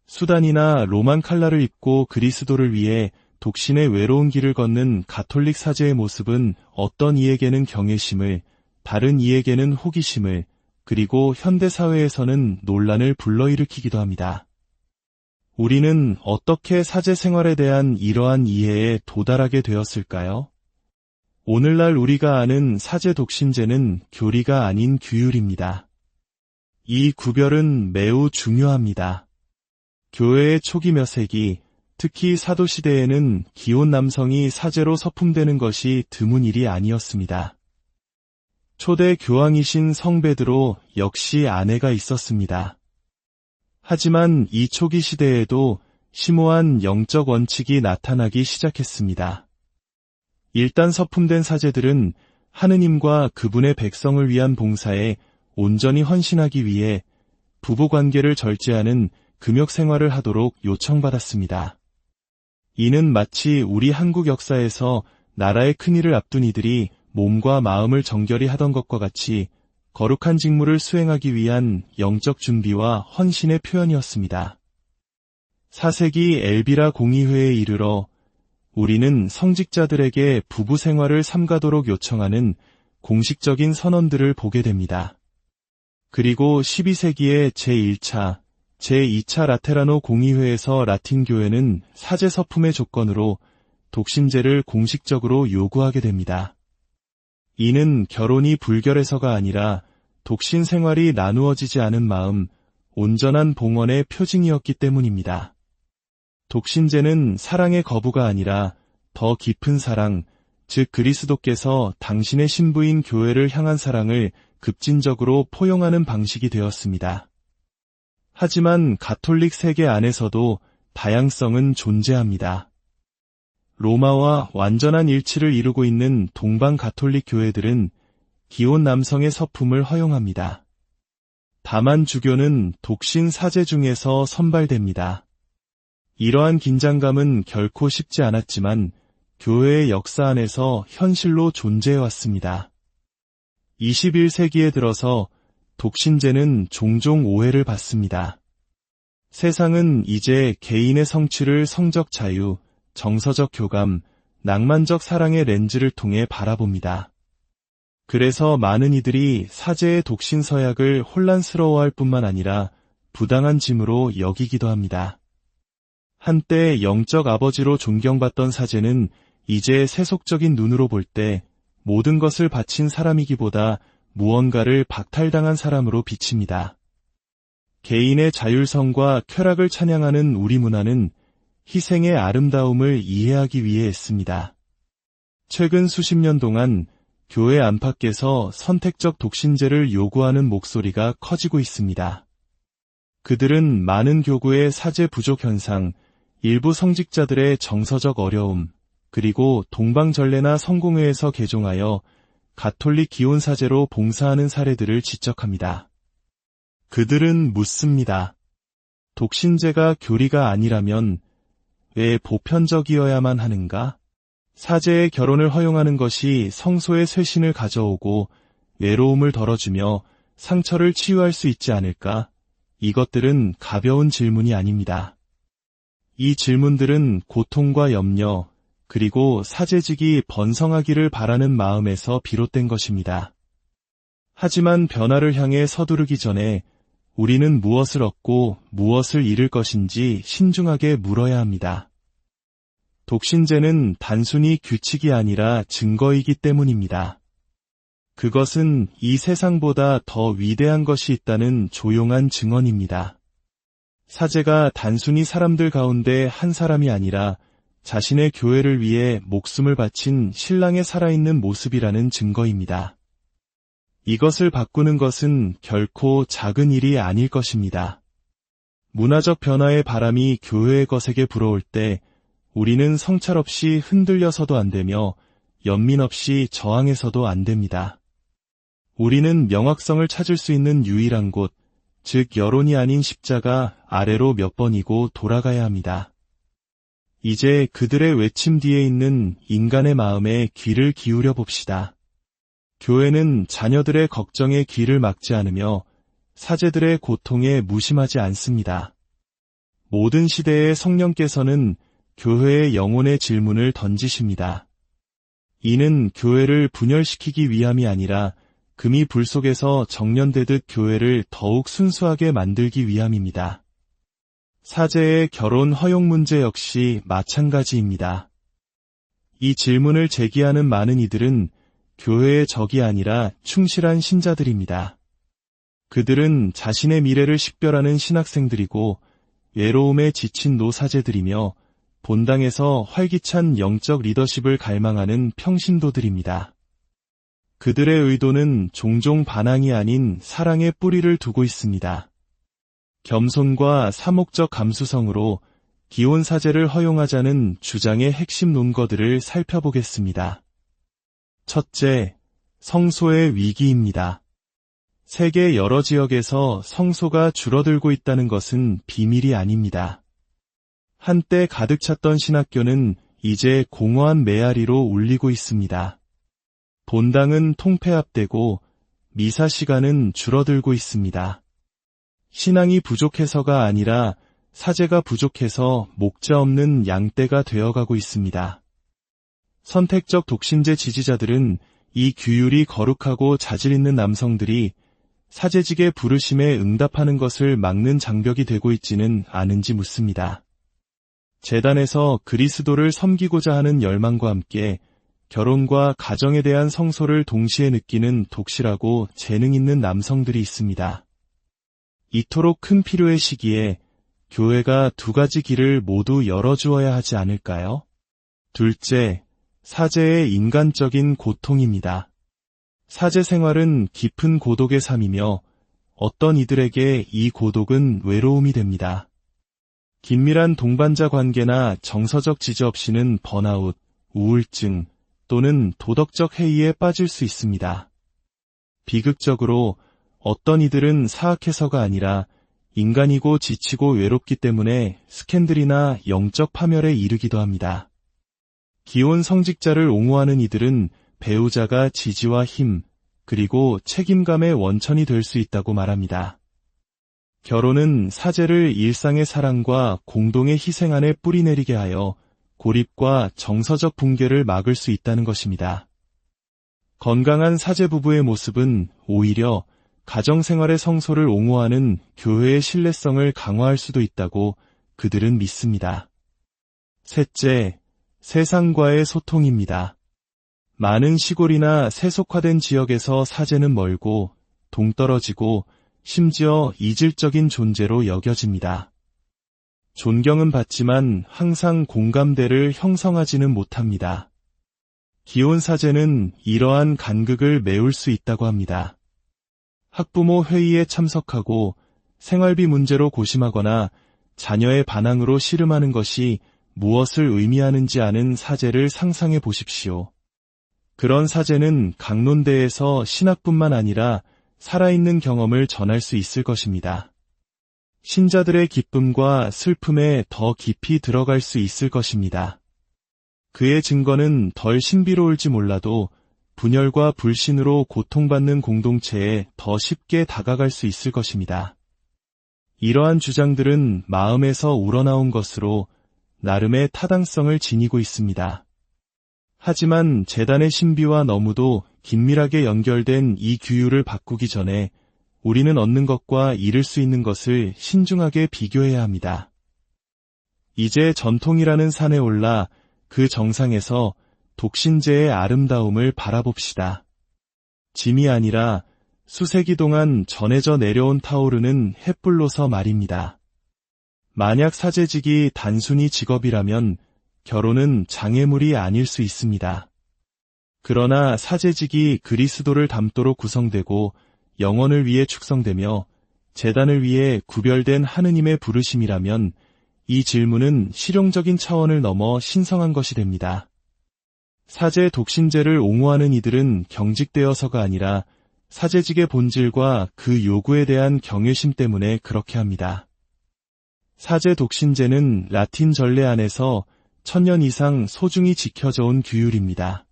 수단이나 로만 칼라를 입고 그리스도를 위해 독신의 외로운 길을 걷는 가톨릭 사제의 모습은 어떤 이에게는 경외심을, 다른 이에게는 호기심을, 그리고 현대사회에서는 논란을 불러일으키기도 합니다. 우리는 어떻게 사제 생활에 대한 이러한 이해에 도달하게 되었을까요? 오늘날 우리가 아는 사제 독신제는 교리가 아닌 규율입니다. 이 구별은 매우 중요합니다. 교회의 초기 몇 세기, 특히 사도시대에는 기혼 남성이 사제로 서품되는 것이 드문 일이 아니었습니다. 초대 교황이신 성 베드로 역시 아내가 있었습니다. 하지만 이 초기 시대에도 심오한 영적 원칙이 나타나기 시작했습니다. 일단 서품된 사제들은 하느님과 그분의 백성을 위한 봉사에 온전히 헌신하기 위해 부부관계를 절제하는 금욕 생활을 하도록 요청받았습니다. 이는 마치 우리 한국 역사에서 나라의 큰일을 앞둔 이들이 몸과 마음을 정결히 하던 것과 같이 거룩한 직무를 수행하기 위한 영적 준비와 헌신의 표현이었습니다. 4세기 엘비라 공의회에 이르러 우리는 성직자들에게 부부 생활을 삼가도록 요청하는 공식적인 선언들을 보게 됩니다. 그리고 12세기의 제1차, 제2차 라테라노 공의회에서 라틴 교회는 사제 서품의 조건으로 독신제를 공식적으로 요구하게 됩니다. 이는 결혼이 불결해서가 아니라 독신 생활이 나누어지지 않은 마음, 온전한 봉헌의 표징이었기 때문입니다. 독신제는 사랑의 거부가 아니라 더 깊은 사랑, 즉 그리스도께서 당신의 신부인 교회를 향한 사랑을 급진적으로 포용하는 방식이 되었습니다. 하지만 가톨릭 세계 안에서도 다양성은 존재합니다. 로마와 완전한 일치를 이루고 있는 동방 가톨릭 교회들은 기혼 남성의 서품을 허용합니다. 다만 주교는 독신 사제 중에서 선발됩니다. 이러한 긴장감은 결코 쉽지 않았지만 교회의 역사 안에서 현실로 존재해왔습니다. 21세기에 들어서 독신제는 종종 오해를 받습니다. 세상은 이제 개인의 성취를 성적 자유, 정서적 교감, 낭만적 사랑의 렌즈를 통해 바라봅니다. 그래서 많은 이들이 사제의 독신 서약을 혼란스러워할 뿐만 아니라 부당한 짐으로 여기기도 합니다. 한때 영적 아버지로 존경받던 사제는 이제 세속적인 눈으로 볼 때 모든 것을 바친 사람이기보다 무언가를 박탈당한 사람으로 비칩니다. 개인의 자율성과 쾌락을 찬양하는 우리 문화는 희생의 아름다움을 이해하기 위해 애씁니다. 최근 수십 년 동안 교회 안팎에서 선택적 독신제를 요구하는 목소리가 커지고 있습니다. 그들은 많은 교구의 사제 부족 현상, 일부 성직자들의 정서적 어려움, 그리고 동방전례나 성공회에서 개종하여 가톨릭 기혼사제로 봉사하는 사례들을 지적합니다. 그들은 묻습니다. 독신제가 교리가 아니라면 왜 보편적이어야만 하는가? 사제의 결혼을 허용하는 것이 성소의 쇄신을 가져오고 외로움을 덜어주며 상처를 치유할 수 있지 않을까? 이것들은 가벼운 질문이 아닙니다. 이 질문들은 고통과 염려, 그리고 사제직이 번성하기를 바라는 마음에서 비롯된 것입니다. 하지만 변화를 향해 서두르기 전에 우리는 무엇을 얻고 무엇을 잃을 것인지 신중하게 물어야 합니다. 독신제는 단순히 규칙이 아니라 증거이기 때문입니다. 그것은 이 세상보다 더 위대한 것이 있다는 조용한 증언입니다. 사제가 단순히 사람들 가운데 한 사람이 아니라 자신의 교회를 위해 목숨을 바친 신랑의 살아있는 모습이라는 증거입니다. 이것을 바꾸는 것은 결코 작은 일이 아닐 것입니다. 문화적 변화의 바람이 교회의 것에게 불어올 때 우리는 성찰 없이 흔들려서도 안 되며 연민 없이 저항해서도 안 됩니다. 우리는 명확성을 찾을 수 있는 유일한 곳, 즉 여론이 아닌 십자가 아래로 몇 번이고 돌아가야 합니다. 이제 그들의 외침 뒤에 있는 인간의 마음에 귀를 기울여 봅시다. 교회는 자녀들의 걱정에 귀를 막지 않으며 사제들의 고통에 무심하지 않습니다. 모든 시대의 성령께서는 교회의 영혼의 질문을 던지십니다. 이는 교회를 분열시키기 위함이 아니라 금이 불 속에서 정련되듯 교회를 더욱 순수하게 만들기 위함입니다. 사제의 결혼 허용 문제 역시 마찬가지입니다. 이 질문을 제기하는 많은 이들은 교회의 적이 아니라 충실한 신자들입니다. 그들은 자신의 미래를 식별하는 신학생들이고 외로움에 지친 노사제들이며 본당에서 활기찬 영적 리더십을 갈망하는 평신도들입니다. 그들의 의도는 종종 반항이 아닌 사랑의 뿌리를 두고 있습니다. 겸손과 사목적 감수성으로 기혼사제를 허용하자는 주장의 핵심 논거들을 살펴보겠습니다. 첫째, 성소의 위기입니다. 세계 여러 지역에서 성소가 줄어들고 있다는 것은 비밀이 아닙니다. 한때 가득 찼던 신학교는 이제 공허한 메아리로 울리고 있습니다. 본당은 통폐합되고 미사 시간은 줄어들고 있습니다. 신앙이 부족해서가 아니라 사제가 부족해서 목자 없는 양떼가 되어가고 있습니다. 선택적 독신제 지지자들은 이 규율이 거룩하고 자질 있는 남성들이 사제직의 부르심에 응답하는 것을 막는 장벽이 되고 있지는 않은지 묻습니다. 재단에서 그리스도를 섬기고자 하는 열망과 함께 결혼과 가정에 대한 성소를 동시에 느끼는 독실하고 재능 있는 남성들이 있습니다. 이토록 큰 필요의 시기에 교회가 두 가지 길을 모두 열어주어야 하지 않을까요? 둘째, 사제의 인간적인 고통입니다. 사제 생활은 깊은 고독의 삶이며 어떤 이들에게 이 고독은 외로움이 됩니다. 긴밀한 동반자 관계나 정서적 지지 없이는 번아웃, 우울증 또는 도덕적 해이에 빠질 수 있습니다. 비극적으로 어떤 이들은 사악해서가 아니라 인간이고 지치고 외롭기 때문에 스캔들이나 영적 파멸에 이르기도 합니다. 기혼 성직자를 옹호하는 이들은 배우자가 지지와 힘, 그리고 책임감의 원천이 될 수 있다고 말합니다. 결혼은 사제를 일상의 사랑과 공동의 희생 안에 뿌리내리게 하여 고립과 정서적 붕괴를 막을 수 있다는 것입니다. 건강한 사제 부부의 모습은 오히려 가정생활의 성소를 옹호하는 교회의 신뢰성을 강화할 수도 있다고 그들은 믿습니다. 셋째, 세상과의 소통입니다. 많은 시골이나 세속화된 지역에서 사제는 멀고 동떨어지고 심지어 이질적인 존재로 여겨집니다. 존경은 받지만 항상 공감대를 형성하지는 못합니다. 기혼 사제는 이러한 간극을 메울 수 있다고 합니다. 학부모 회의에 참석하고 생활비 문제로 고심하거나 자녀의 반항으로 씨름하는 것이 무엇을 의미하는지 아는 사제를 상상해 보십시오. 그런 사제는 강론대에서 신학뿐만 아니라 살아있는 경험을 전할 수 있을 것입니다. 신자들의 기쁨과 슬픔에 더 깊이 들어갈 수 있을 것입니다. 그의 증거는 덜 신비로울지 몰라도 분열과 불신으로 고통받는 공동체에 더 쉽게 다가갈 수 있을 것입니다. 이러한 주장들은 마음에서 우러나온 것으로 나름의 타당성을 지니고 있습니다. 하지만 재단의 신비와 너무도 긴밀하게 연결된 이 규율을 바꾸기 전에 우리는 얻는 것과 잃을 수 있는 것을 신중하게 비교해야 합니다. 이제 전통이라는 산에 올라 그 정상에서 독신제의 아름다움을 바라봅시다. 짐이 아니라 수세기 동안 전해져 내려온 타오르는 햇불로서 말입니다. 만약 사제직이 단순히 직업이라면 결혼은 장애물이 아닐 수 있습니다. 그러나 사제직이 그리스도를 닮도록 구성되고 영혼을 위해 축성되며 재단을 위해 구별된 하느님의 부르심이라면 이 질문은 실용적인 차원을 넘어 신성한 것이 됩니다. 사제 독신제를 옹호하는 이들은 경직되어서가 아니라 사제직의 본질과 그 요구에 대한 경외심 때문에 그렇게 합니다. 사제 독신제는 라틴 전례 안에서 1000년 이상 소중히 지켜져 온 규율입니다.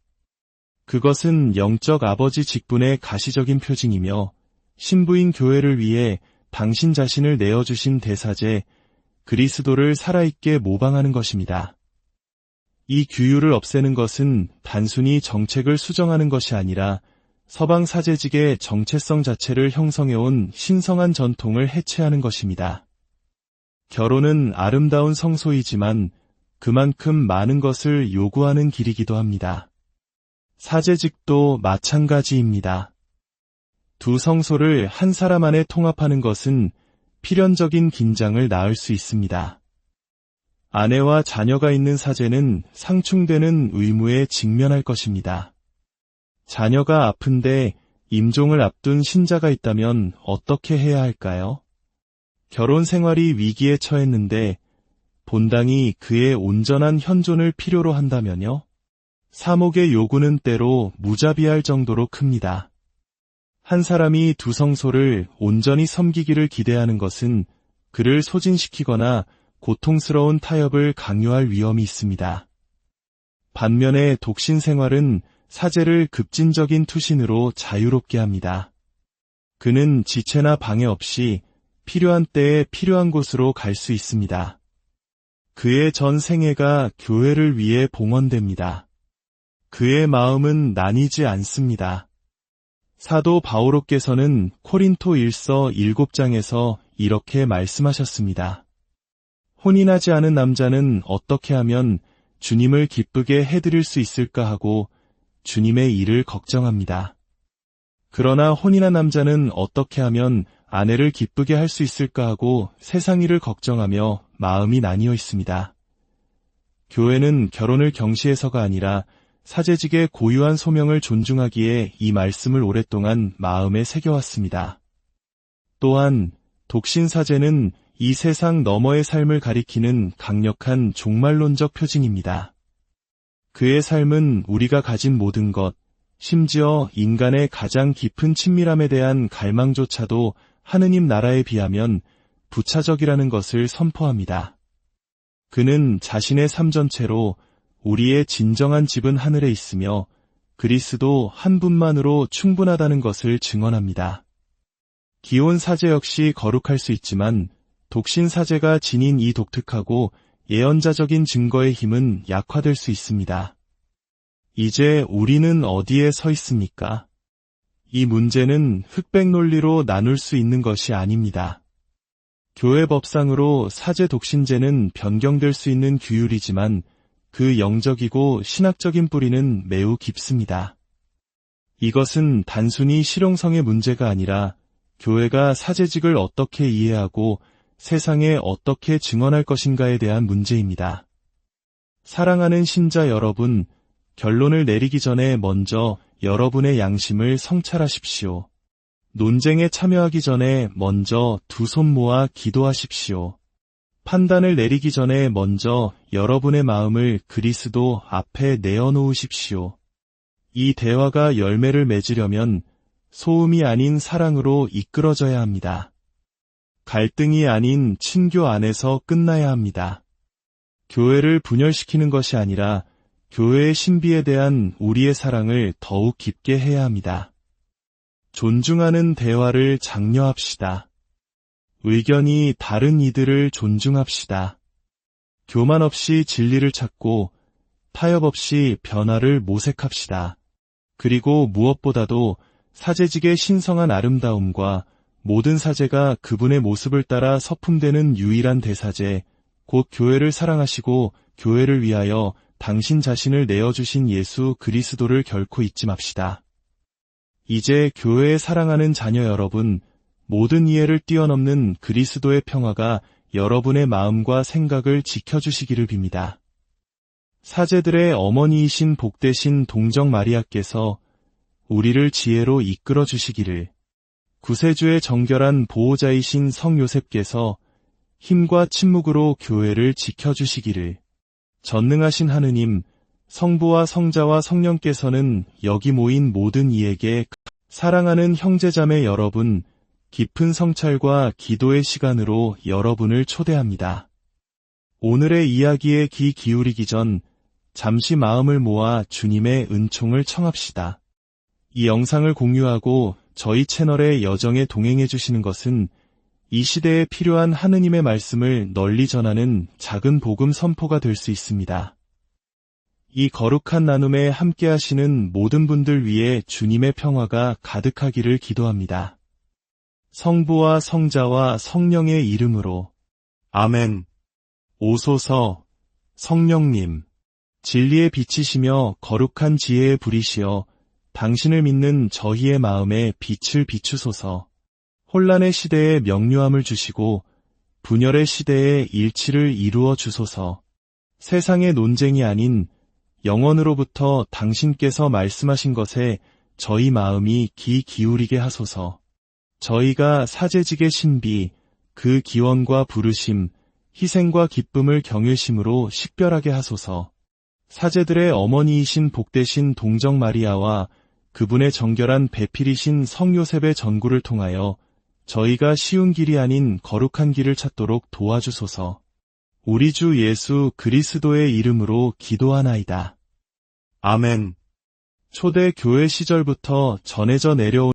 그것은 영적 아버지 직분의 가시적인 표징이며 신부인 교회를 위해 당신 자신을 내어주신 대사제 그리스도를 살아있게 모방하는 것입니다. 이 규율을 없애는 것은 단순히 정책을 수정하는 것이 아니라 서방 사제직의 정체성 자체를 형성해온 신성한 전통을 해체하는 것입니다. 결혼은 아름다운 성소이지만 그만큼 많은 것을 요구하는 길이기도 합니다. 사제직도 마찬가지입니다. 두 성소를 한 사람 안에 통합하는 것은 필연적인 긴장을 낳을 수 있습니다. 아내와 자녀가 있는 사제는 상충되는 의무에 직면할 것입니다. 자녀가 아픈데 임종을 앞둔 신자가 있다면 어떻게 해야 할까요? 결혼 생활이 위기에 처했는데 본당이 그의 온전한 현존을 필요로 한다면요? 사목의 요구는 때로 무자비할 정도로 큽니다. 한 사람이 두 성소를 온전히 섬기기를 기대하는 것은 그를 소진시키거나 고통스러운 타협을 강요할 위험이 있습니다. 반면에 독신 생활은 사제를 급진적인 투신으로 자유롭게 합니다. 그는 지체나 방해 없이 필요한 때에 필요한 곳으로 갈 수 있습니다. 그의 전 생애가 교회를 위해 봉헌됩니다. 그의 마음은 나뉘지 않습니다. 사도 바오로께서는 코린토 1서 7장에서 이렇게 말씀하셨습니다. 혼인하지 않은 남자는 어떻게 하면 주님을 기쁘게 해드릴 수 있을까 하고 주님의 일을 걱정합니다. 그러나 혼인한 남자는 어떻게 하면 아내를 기쁘게 할 수 있을까 하고 세상 일을 걱정하며 마음이 나뉘어 있습니다. 교회는 결혼을 경시해서가 아니라 사제직의 고유한 소명을 존중하기에 이 말씀을 오랫동안 마음에 새겨왔습니다. 또한 독신 사제는 이 세상 너머의 삶을 가리키는 강력한 종말론적 표징입니다. 그의 삶은 우리가 가진 모든 것, 심지어 인간의 가장 깊은 친밀함에 대한 갈망조차도 하느님 나라에 비하면 부차적이라는 것을 선포합니다. 그는 자신의 삶 전체로 우리의 진정한 집은 하늘에 있으며 그리스도 한 분만으로 충분하다는 것을 증언합니다. 기혼 사제 역시 거룩할 수 있지만 독신 사제가 지닌 이 독특하고 예언자적인 증거의 힘은 약화될 수 있습니다. 이제 우리는 어디에 서 있습니까? 이 문제는 흑백 논리로 나눌 수 있는 것이 아닙니다. 교회 법상으로 사제 독신제는 변경될 수 있는 규율이지만 그 영적이고 신학적인 뿌리는 매우 깊습니다. 이것은 단순히 실용성의 문제가 아니라 교회가 사제직을 어떻게 이해하고 세상에 어떻게 증언할 것인가에 대한 문제입니다. 사랑하는 신자 여러분, 결론을 내리기 전에 먼저 여러분의 양심을 성찰하십시오. 논쟁에 참여하기 전에 먼저 두 손 모아 기도하십시오. 판단을 내리기 전에 먼저 여러분의 마음을 그리스도 앞에 내어놓으십시오. 이 대화가 열매를 맺으려면 소음이 아닌 사랑으로 이끌어져야 합니다. 갈등이 아닌 친교 안에서 끝나야 합니다. 교회를 분열시키는 것이 아니라 교회의 신비에 대한 우리의 사랑을 더욱 깊게 해야 합니다. 존중하는 대화를 장려합시다. 의견이 다른 이들을 존중합시다. 교만 없이 진리를 찾고 타협 없이 변화를 모색합시다. 그리고 무엇보다도 사제직의 신성한 아름다움과 모든 사제가 그분의 모습을 따라 서품되는 유일한 대사제, 곧 교회를 사랑하시고 교회를 위하여 당신 자신을 내어주신 예수 그리스도를 결코 잊지 맙시다. 이제 교회에 사랑하는 자녀 여러분, 모든 이해를 뛰어넘는 그리스도의 평화가 여러분의 마음과 생각을 지켜주시기를 빕니다. 사제들의 어머니이신 복되신 동정 마리아께서 우리를 지혜로 이끌어 주시기를, 구세주의 정결한 보호자이신 성 요셉께서 힘과 침묵으로 교회를 지켜주시기를, 전능하신 하느님, 성부와 성자와 성령께서는 여기 모인 모든 이에게 사랑하는 형제자매 여러분, 깊은 성찰과 기도의 시간으로 여러분을 초대합니다. 오늘의 이야기에 귀 기울이기 전 잠시 마음을 모아 주님의 은총을 청합시다. 이 영상을 공유하고 저희 채널의 여정에 동행해 주시는 것은 이 시대에 필요한 하느님의 말씀을 널리 전하는 작은 복음 선포가 될 수 있습니다. 이 거룩한 나눔에 함께 하시는 모든 분들 위해 주님의 평화가 가득하기를 기도합니다. 성부와 성자와 성령의 이름으로 아멘. 오소서 성령님, 진리의 빛이시며 거룩한 지혜의 불이시여 당신을 믿는 저희의 마음에 빛을 비추소서. 혼란의 시대에 명료함을 주시고 분열의 시대에 일치를 이루어 주소서. 세상의 논쟁이 아닌 영원으로부터 당신께서 말씀하신 것에 저희 마음이 귀 기울이게 하소서. 저희가 사제직의 신비, 그 기원과 부르심, 희생과 기쁨을 경외심으로 식별하게 하소서. 사제들의 어머니이신 복되신 동정 마리아와 그분의 정결한 배필이신 성요셉의 전구를 통하여 저희가 쉬운 길이 아닌 거룩한 길을 찾도록 도와주소서. 우리 주 예수 그리스도의 이름으로 기도하나이다. 아멘. 초대 교회 시절부터 전해져 내려온